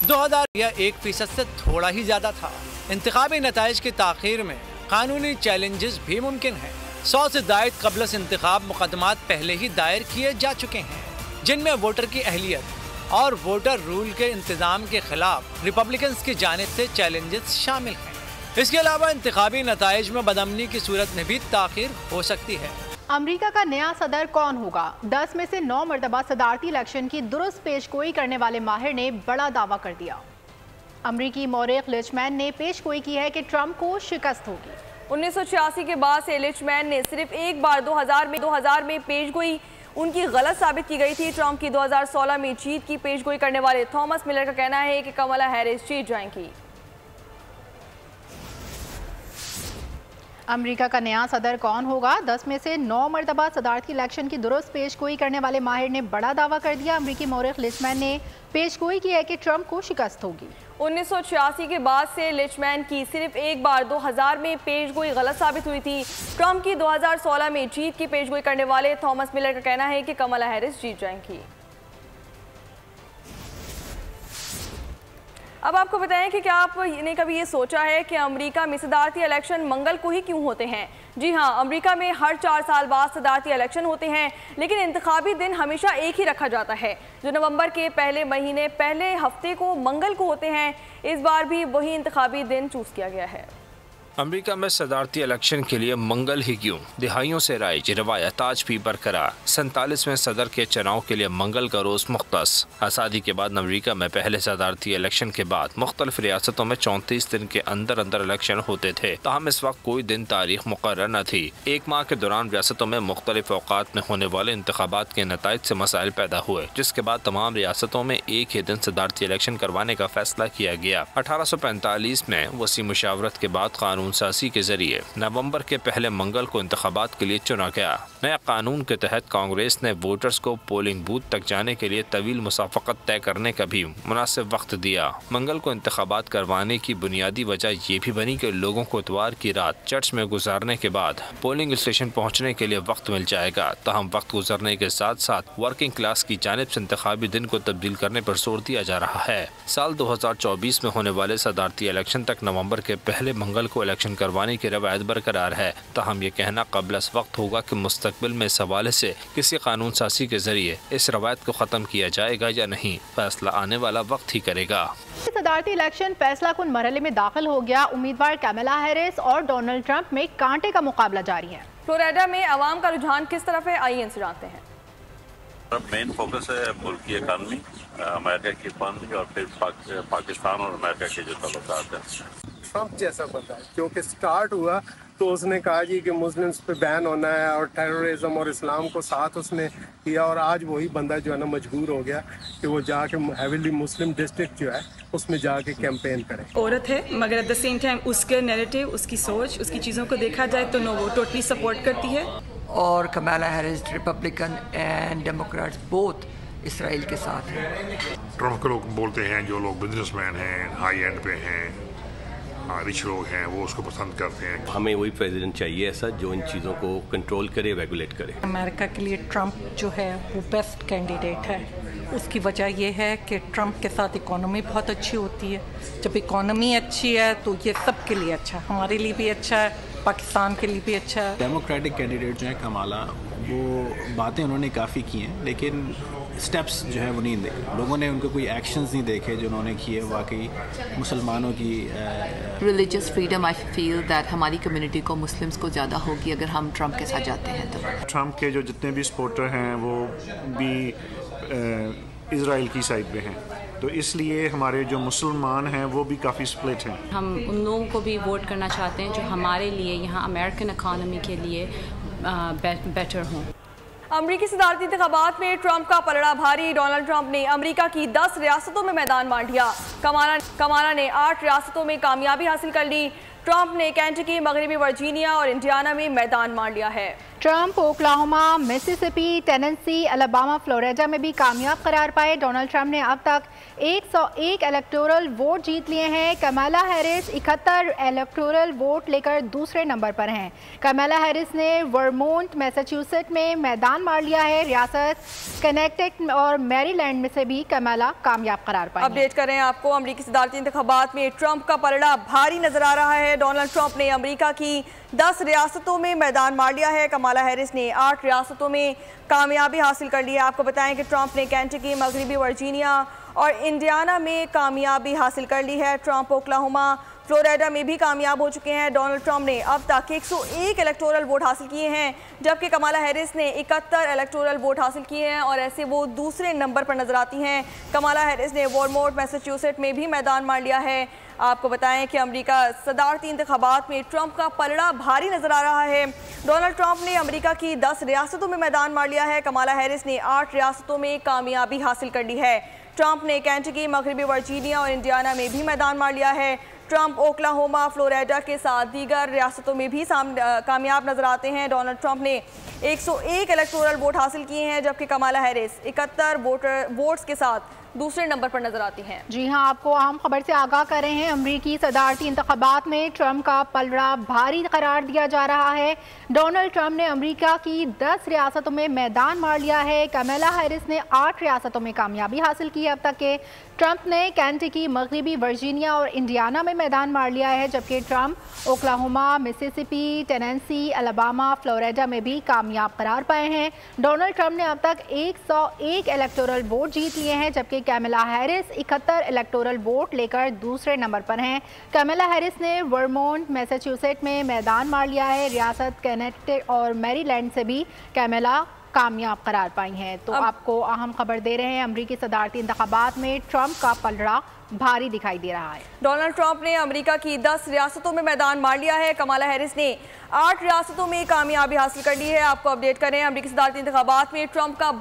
2000 या 1% से थोड़ा ही ज्यादा था। इंतखाबी नताइज की ताखीर में कानूनी चैलेंजेस भी मुमकिन हैं। 100 से जायद कबलस इंतखाब मुकदमात पहले ही दायर किए जा चुके हैं, जिनमें वोटर की अहलियत और वोटर रूल के इंतजाम के खिलाफ रिपब्लिकन्स की जानिब से चैलेंजेस शामिल हैं। इसके अलावा इंतखाबी नताइज में बदअमनी की सूरत में भी ताखीर हो सकती है। अमेरिका का नया सदर कौन होगा? 10 में से 9 मरतबा सदारती इलेक्शन की दुरुस्त पेशगोई करने वाले माहिर ने बड़ा दावा कर दिया। अमरीकी मौरिख लिचमैन ने पेशगोई की है कि ट्रंप को शिकस्त होगी। 1986 के बाद से लिचमैन ने सिर्फ एक बार 2000 में पेशगोई उनकी गलत साबित की गई थी। ट्रंप की 2016 में जीत की पेशगोई करने वाले थॉमस मिलर का कहना है कि कमला हैरिस जीत जाएंगी। अमेरिका का नया सदर कौन होगा? 10 में से 9 मरतबा सदारती इलेक्शन की दुरुस्त पेशगोई करने वाले माहिर ने बड़ा दावा कर दिया। अमरीकी मौरिख लिचमैन ने पेशगोई की है कि ट्रंप को शिकस्त होगी। 1986 के बाद से लिचमैन की सिर्फ एक बार 2000 में पेशगोई गलत साबित हुई थी। ट्रंप की 2016 में जीत की पेशगोई करने वाले थॉमस मिलर का कहना है कि कमला हैरिस जीत जाएंगी। अब आपको बताएं कि क्या आपने कभी ये सोचा है कि अमेरिका में सदारती इलेक्शन मंगल को ही क्यों होते हैं? जी हाँ, अमेरिका में हर 4 साल बाद सदारती इलेक्शन होते हैं, लेकिन इंतखाबी दिन हमेशा एक ही रखा जाता है जो नवंबर के पहले हफ्ते को मंगल को होते हैं। इस बार भी वही इंतखाबी दिन चूज किया गया है। अमेरिका में सदारती इलेक्शन के लिए मंगल ही क्यों? दिहाइयों से राइज रवायत आज भी बरकरार। 47वें सदर के चुनाव के लिए मंगल का रोज मुख्तस। आज़ादी के बाद अमेरिका में पहले सदारती इलेक्शन के बाद मुख्तलिफ रियासतों में 34 दिन के अंदर अंदर इलेक्शन होते थे। ताहम इस वक्त कोई दिन तारीख मुकर्रर न थी। एक माह के दौरान रियासतों में मुख्तलिफ औकात में होने वाले इंतखाबात के नताइज से मसाइल पैदा हुए, जिसके बाद तमाम रियासतों में एक ही दिन सदारती इलेक्शन करवाने का फैसला किया गया। 1845 में वसी मुशावरत के बाद कानून साजी के जरिए नवंबर के पहले मंगल को इंतखाबात के लिए चुना गया। नया कानून के तहत कांग्रेस ने वोटर्स को पोलिंग बूथ तक जाने के लिए तवील मुसाफकत तय करने का भी मुनासिब वक्त दिया। मंगल को इंतखाबात करवाने की बुनियादी वजह ये भी बनी कि लोगों को इतवार की रात चर्च में गुजारने के बाद पोलिंग स्टेशन पहुँचने के लिए वक्त मिल जाएगा। ताहम वक्त गुजरने के साथ साथ वर्किंग क्लास की जानिब से इंतखाबी दिन को तब्दील करने पर जोर दिया जा रहा है। साल 2024 में होने वाले सदारती इलेक्शन तक नवंबर के पहले मंगल को इलेक्शन करवाने की रवायत बरकरार है। ताहम ये कहना कबल अस वक्त होगा कि मुस्तकबिल में इस हवाले से किसी कानून साजी के जरिए इस रवायत को खत्म किया जाएगा या नहीं, फैसला आने वाला वक्त ही करेगा। सदारती इलेक्शन फैसला कुन मरहले में दाखिल हो गया। उम्मीदवार कमला हैरिस और डोनाल्ड ट्रंप में कांटे का मुकाबला जारी है। फ्लोरिडा में अवाम का रुझान किस तरफ है, आइए इनसे जानते हैं। मेन फोकस है मुल्क की इकानमी, अमेरिका की इकानमी और फिर पाकिस्तान और अमेरिका के जो ताल्लुकात हैं। ट्रंप जैसा बता है, क्योंकि स्टार्ट हुआ तो उसने कहा जी कि मुस्लिम्स पे बैन होना है और टेररिज्म और इस्लाम को साथ उसने किया, और आज वही बंदा जो है ना मजबूर हो गया कि वो जाके हेवीली मुस्लिम डिस्ट्रिक्ट जो है उसमें जाके कैंपेन करे। औरत है मगर एट द सेम टाइम उसके नैरेटिव, उसकी सोच, उसकी चीज़ों को देखा जाए तो नो, वो टोटली सपोर्ट करती है। और Kamala Harris Republican and Democrats both Israel के साथ हैं। ट्रंप के लोग बोलते हैं जो लोग बिजनेसमैन हैं, हाई एंड पे हैं, रिच लोग हैं, वो उसको पसंद करते हैं। हमें वही प्रेसिडेंट चाहिए ऐसा जो इन चीज़ों को कंट्रोल करे, रेगुलेट करे। अमेरिका के लिए ट्रंप जो है वो बेस्ट कैंडिडेट है। उसकी वजह यह है कि ट्रंप के साथ इकोनॉमी बहुत अच्छी होती है। जब इकोनॉमी अच्छी है तो ये सब के लिए अच्छा है, हमारे लिए भी अच्छा है, पाकिस्तान के लिए भी अच्छा है। डेमोक्रेटिक कैंडिडेट जो है कमाला, वो बातें उन्होंने काफ़ी की हैं, लेकिन स्टेप्स जो है वो नहीं देखे लोगों ने, उनके कोई एक्शंस नहीं देखे जो उन्होंने किए वाकई मुसलमानों की। Religious freedom I feel that हमारी कम्युनिटी को, मुस्लिम्स को ज़्यादा होगी अगर हम ट्रम्प के साथ जाते हैं तो। ट्रम्प के जो जितने भी सपोर्टर हैं वो भी इज़राइल की साइड पे हैं, तो इसलिए हमारे जो मुसलमान हैं वो भी काफ़ी स्प्लिट हैं। हम उन लोगों को भी वोट करना चाहते हैं जो हमारे लिए यहाँ अमेरिकन इकॉनमी के लिए बेटर हों। अमरीकी सदारती इंतखाबात में ट्रंप का पलड़ा भारी। डोनाल्ड ट्रंप ने अमरीका की 10 रियासतों में मैदान बांट लिया। कमाला ने 8 रियासतों में कामयाबी हासिल कर ली। ट्रंप ने केंटकी, मगरबी वर्जीनिया और इंडियाना में मैदान मार लिया है। Trump Oklahoma, Mississippi, Tennessee, Alabama, Florida में भी कामयाब करार पाए। डोनाल्ड ट्रंप ने अब तक 101 इलेक्टोरल वोट जीत लिए हैं। कमाला हैरिस 71 इलेक्टोरल वोट लेकर दूसरे नंबर पर हैं। कमाला हैरिस ने वर्मोंट, मैसाचुसेट्स में मैदान मार लिया है। रियासत कनेक्टिकट और मैरीलैंड में से भी कमाला कामयाब करार पाए। अपडेट करें आपको, अमरीकी सदारती इंतखाबात में ट्रंप का पलड़ा भारी नजर आ रहा है। डोनाल्ड ट्रंप ने अमरीका की 10 रियासतों में मैदान मार लिया है। कमाला हैरिस ने 8 रियासतों में कामयाबी हासिल कर ली है। आपको बताएं कि ट्रंप ने केंटकी, मगरबी वर्जीनिया और इंडियाना में कामयाबी हासिल कर ली है। ट्रंप ओक्लाहोमा, फ्लोरिडा में भी कामयाब हो चुके हैं। डोनाल्ड ट्रंप ने अब तक 101 इलेक्टोरल वोट हासिल किए हैं, जबकि कमाला हैरिस ने 71 इलेक्टोरल वोट हासिल किए हैं और ऐसे वो दूसरे नंबर पर नजर आती हैं। कमाला हैरिस ने वर्मोंट, मैसाचुसेट्स में भी मैदान मार लिया है। आपको बताएं कि अमेरिका सदारती इंतखाबात में ट्रंप का पलड़ा भारी नजर आ रहा है। डोनाल्ड ट्रंप ने अमेरिका की 10 रियासतों में मैदान मार लिया है। कमाला हैरिस ने 8 रियासतों में कामयाबी हासिल कर ली है। ट्रंप ने केंटकी, मगरबी वर्जीनिया और इंडियाना में भी मैदान मार लिया है। ट्रंप ओक्लाहोमा, फ्लोरिडा के साथ दीगर रियासतों में भी कामयाब नजर आते हैं। डोनाल्ड ट्रंप ने 101 इलेक्टोरल वोट हासिल किए हैं, जबकि कमाला हैरिस 71 वोट्स के साथ दूसरे नंबर पर नजर आती हैं। जी हां, आपको अहम खबर से आगाह कर रहे हैं। अमरीकी सदारती इंतखाबात में ट्रंप का पलड़ा भारी करार दिया जा रहा है। डोनाल्ड ट्रंप ने अमरीका की 10 रियासतों में मैदान मार लिया है। कमाला हैरिस ने 8 रियासतों में कामयाबी हासिल की है अब तक के। ट्रंप ने केंटकी, मगरबी वर्जीनिया और इंडियाना में मैदान मार लिया है, जबकि Trump Oklahoma, Mississippi, Tennessee, Alabama, Florida में भी कामयाब करार पाए हैं। डोनाल्ड ट्रंप ने अब तक 101 इलेक्टोरल वोट जीत लिए हैं, जबकि कमाला हैरिस 71 इलेक्टोरल वोट लेकर दूसरे नंबर पर हैं। कमाला हैरिस ने वर्मोंट, मैसाचुसेट्स में मैदान मार लिया है। रियासत कनेक्टिकट और मैरीलैंड से भी कमाला कामयाब करार पाई हैं। तो आपको अहम खबर दे रहे हैं, अमरीकी सदारती इंतखाबात में ट्रंप का पलड़ा भारी दिखाई दे रहा है। डोनाल्ड ट्रंप ने अमेरिका की 10 रियासतों में मैदान मार लिया है। कमाला हैरिस ने 8 रियासतों में कामयाबी हासिल कर ली है। आपको अपडेट करें, अमरीकी सदारती इंतखाबात में ट्रंप का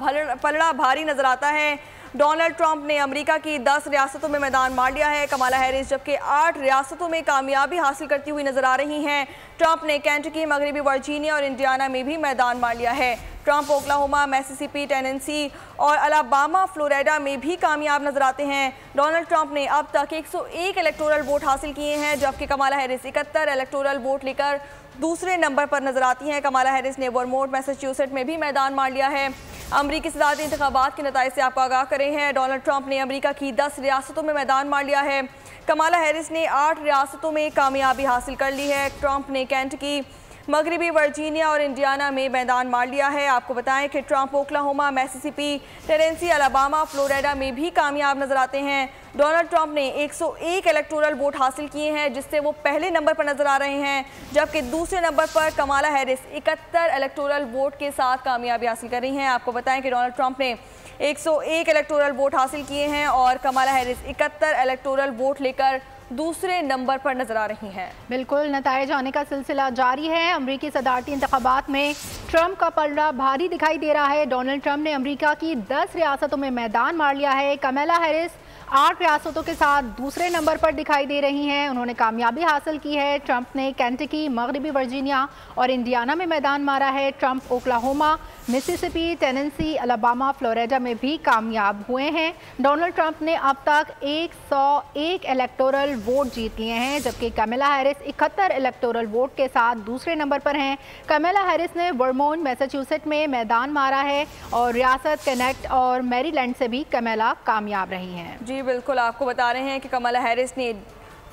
पलड़ा भारी नजर आता है। डोनाल्ड ट्रंप ने अमेरिका की 10 रियासतों में मैदान मार लिया है। कमाला हैरिस जबकि 8 रियासतों में कामयाबी हासिल करती हुई नजर आ रही हैं। ट्रंप ने केंटकी, मगरबी वर्जीनिया और इंडियाना में भी मैदान मार लिया है। ट्रंप ओक्लाहोमा, मिसिसिपी, टेनेसी और अलाबामा, फ्लोरिडा में भी कामयाब नजर आते हैं। डोनाल्ड ट्रंप ने अब तक 101 इलेक्टोरल वोट हासिल किए हैं, जबकि कमाला हैरिस 71 इलेक्टोरल वोट लेकर दूसरे नंबर पर नजर आती हैं। कमाला हैरिस ने वर्मोंट, मैसाचुसेट्स में भी मैदान मार लिया है। अमरीकी सदारती इंतखाबात के नताइज से आपको आगाह करे हैं। डोनाल्ड ट्रंप ने अमरीका की 10 रियासतों में मैदान मार लिया है। कमाला हैरिस ने 8 रियासतों में कामयाबी हासिल कर ली है। ट्रंप ने केंटकी, मगरबी वर्जीनिया और इंडियाना में मैदान मार लिया है। आपको बताएं कि Trump Oklahoma, Mississippi, Tennessee, Alabama, Florida में भी कामयाब नजर आते हैं। डोनाल्ड ट्रंप ने 101 इलेक्टोरल वोट हासिल किए हैं, जिससे वो पहले नंबर पर नजर आ रहे हैं, जबकि दूसरे नंबर पर कमाला हैरिस 71 इलेक्टोरल वोट के साथ कामयाबी हासिल कर रही हैं। आपको बताएं कि डोनाल्ड ट्रंप ने 101 इलेक्टोरल वोट हासिल किए हैं और कमाला हैरिस 71 इलेक्टोरल वोट लेकर दूसरे नंबर पर नजर आ रही हैं। बिल्कुल, नताइज आने का सिलसिला जारी है। अमरीकी सदारती इंतखाबात में ट्रंप का पलड़ा भारी दिखाई दे रहा है। डोनाल्ड ट्रंप ने अमरीका की 10 रियासतों में मैदान मार लिया है। कमाला हैरिस 8 रियासतों के साथ दूसरे नंबर पर दिखाई दे रही हैं। उन्होंने कामयाबी हासिल की है। ट्रंप ने केंटकी, मगरबी वर्जीनिया और इंडियाना में मैदान मारा है। Trump Oklahoma, Mississippi, Tennessee, Alabama, Florida में भी कामयाब हुए हैं। डोनाल्ड ट्रंप ने अब तक 101 इलेक्टोरल वोट जीत लिए हैं, जबकि कमाला हैरिस 71 इलेक्टोरल वोट के साथ दूसरे नंबर पर हैं। कमाला हैरिस ने वर्मोंट, मैसाचुसेट्स में मैदान मारा है और रियासत कनेक्ट और मैरीलैंड से भी कमाला कामयाब रही हैं। जी बिल्कुल, आपको बता रहे हैं कि कमाला हैरिस ने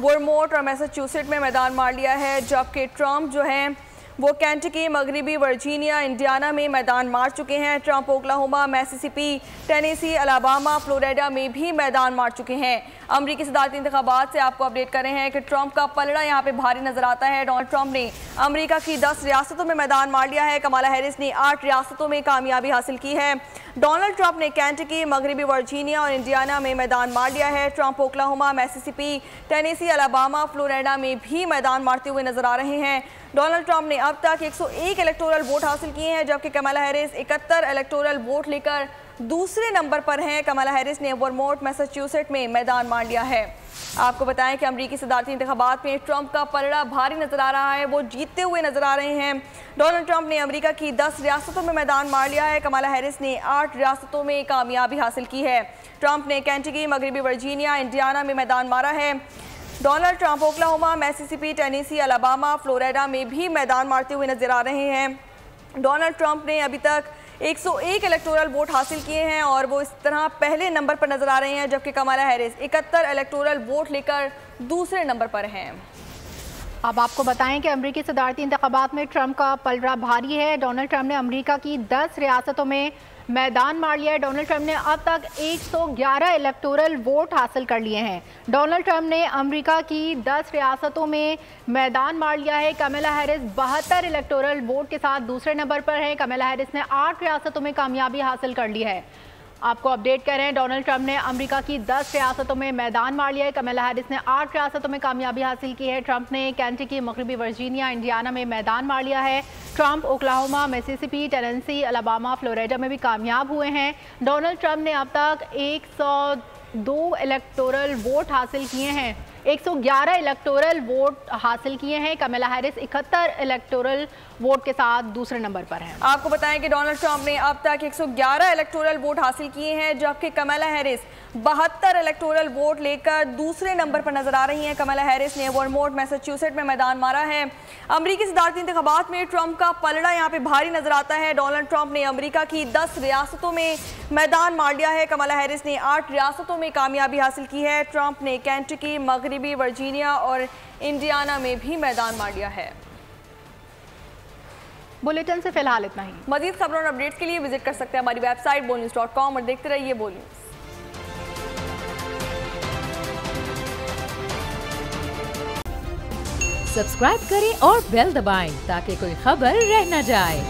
वर्मोंट और मैसाचुसेट्स में मैदान मार लिया है, जबकि ट्रंप जो है वो केंटकी, मगरबी वर्जीनिया, इंडियाना में मैदान मार चुके हैं। Trump Oklahoma, Mississippi, Tennessee, Alabama, Florida में भी मैदान मार चुके हैं। अमरीकी सदारती इंतखाबात से आपको अपडेट कर रहे हैं कि ट्रंप का पलड़ा यहाँ पे भारी नजर आता है। डोनाल्ड ट्रंप ने अमरीका की 10 रियासतों में मैदान मार लिया है। कमाला हैरिस ने 8 रियासतों में कामयाबी हासिल की है। डोनाल्ड ट्रंप ने केंटकी, मगरबी वर्जीनिया और इंडियाना में मैदान मार लिया है। Trump Oklahoma, Mississippi, Tennessee, Alabama, Florida में भी मैदान मारते हुए नजर आ रहे हैं। डोनाल्ड ट्रंप ने अब तक 101 इलेक्टोरल वोट हासिल किए हैं, जबकि कमाला हैरिस 71 इलेक्टोरल वोट लेकर दूसरे नंबर पर हैं। कमाला हैरिस ने वर्मोंट, मैसाचुसेट्स में मैदान मार लिया है। आपको बताएं कि अमरीकी सदारती इंतखाबात में ट्रंप का पलड़ा भारी नजर आ रहा है, वो जीतते हुए नजर आ रहे हैं। डोनाल्ड ट्रंप ने अमेरिका की 10 रियासतों में मैदान मार लिया है। कमाला हैरिस ने 8 रियासतों में कामयाबी हासिल की है। ट्रंप ने केंटकी, मगरबी वर्जीनिया, इंडियाना में मैदान मारा है। Donald Trump Oklahoma, Mississippi, Tennessee, Alabama, Florida में भी मैदान मारते हुए नजर आ रहे हैं। डोनाल्ड ट्रंप ने अभी तक 101 इलेक्टोरल वोट हासिल किए हैं और वो इस तरह पहले नंबर पर नजर आ रहे हैं, जबकि कमाला हैरिस 71 इलेक्टोरल वोट लेकर दूसरे नंबर पर हैं। अब आपको बताएं कि अमरीकी सदारती इंतखाबात में ट्रंप का पलड़ा भारी है। डोनाल्ड ट्रंप ने अमरीका की 10 रियासतों में मैदान मार लिया है। डोनाल्ड ट्रंप ने अब तक 111 इलेक्टोरल वोट हासिल कर लिए हैं। डोनाल्ड ट्रंप ने अमेरिका की 10 रियासतों में मैदान मार लिया है। कमला हैरिस 72 इलेक्टोरल वोट के साथ दूसरे नंबर पर है। कमला हैरिस ने 8 रियासतों में कामयाबी हासिल कर ली है। आपको अपडेट कर रहे हैं, डोनाल्ड ट्रंप ने अमेरिका की 10 रियासतों में मैदान मार लिया है। कमला हैरिस ने 8 रियासतों में कामयाबी हासिल की है। ट्रंप ने केंटकी, मगरबी वर्जीनिया, इंडियाना में मैदान मार लिया है। Trump Oklahoma, Mississippi, Tennessee, Alabama, Florida में भी कामयाब हुए हैं। डोनाल्ड ट्रंप ने अब तक 102 इलेक्टोरल वोट हासिल किए हैं, 111 इलेक्टोरल वोट हासिल किए हैं। कमला हैरिस 71 इलेक्टोरल वोट के साथ दूसरे नंबर पर हैं। आपको बताएं कि डोनाल्ड ट्रंप ने अब तक 111 इलेक्टोरल वोट हासिल किए हैं, जबकि कमला हैरिस 72 इलेक्टोरल वोट लेकर दूसरे नंबर पर नजर आ रही हैं। कमला हैरिस ने वर्मोंट, मैसाचुसेट्स में मैदान मारा है। अमरीकी सदारती इंतखाबात में ट्रंप का पलड़ा यहाँ पे भारी नजर आता है। डोनाल्ड ट्रंप ने अमरीका की 10 रियासतों में मैदान मार लिया है। कमला हैरिस ने 8 रियासतों में कामयाबी हासिल की है। ट्रंप ने केंटकी, मगरबी वर्जीनिया और इंडियाना में भी मैदान मार लिया है। बुलेटिन से फिलहाल इतना ही। मजीद खबरों और अपडेट्स के लिए विजिट कर सकते हैं हमारी वेबसाइट bolnews.com और देखते रहिए बोल न्यूज़। सब्सक्राइब करें और बेल दबाएं ताकि कोई खबर रह न जाए।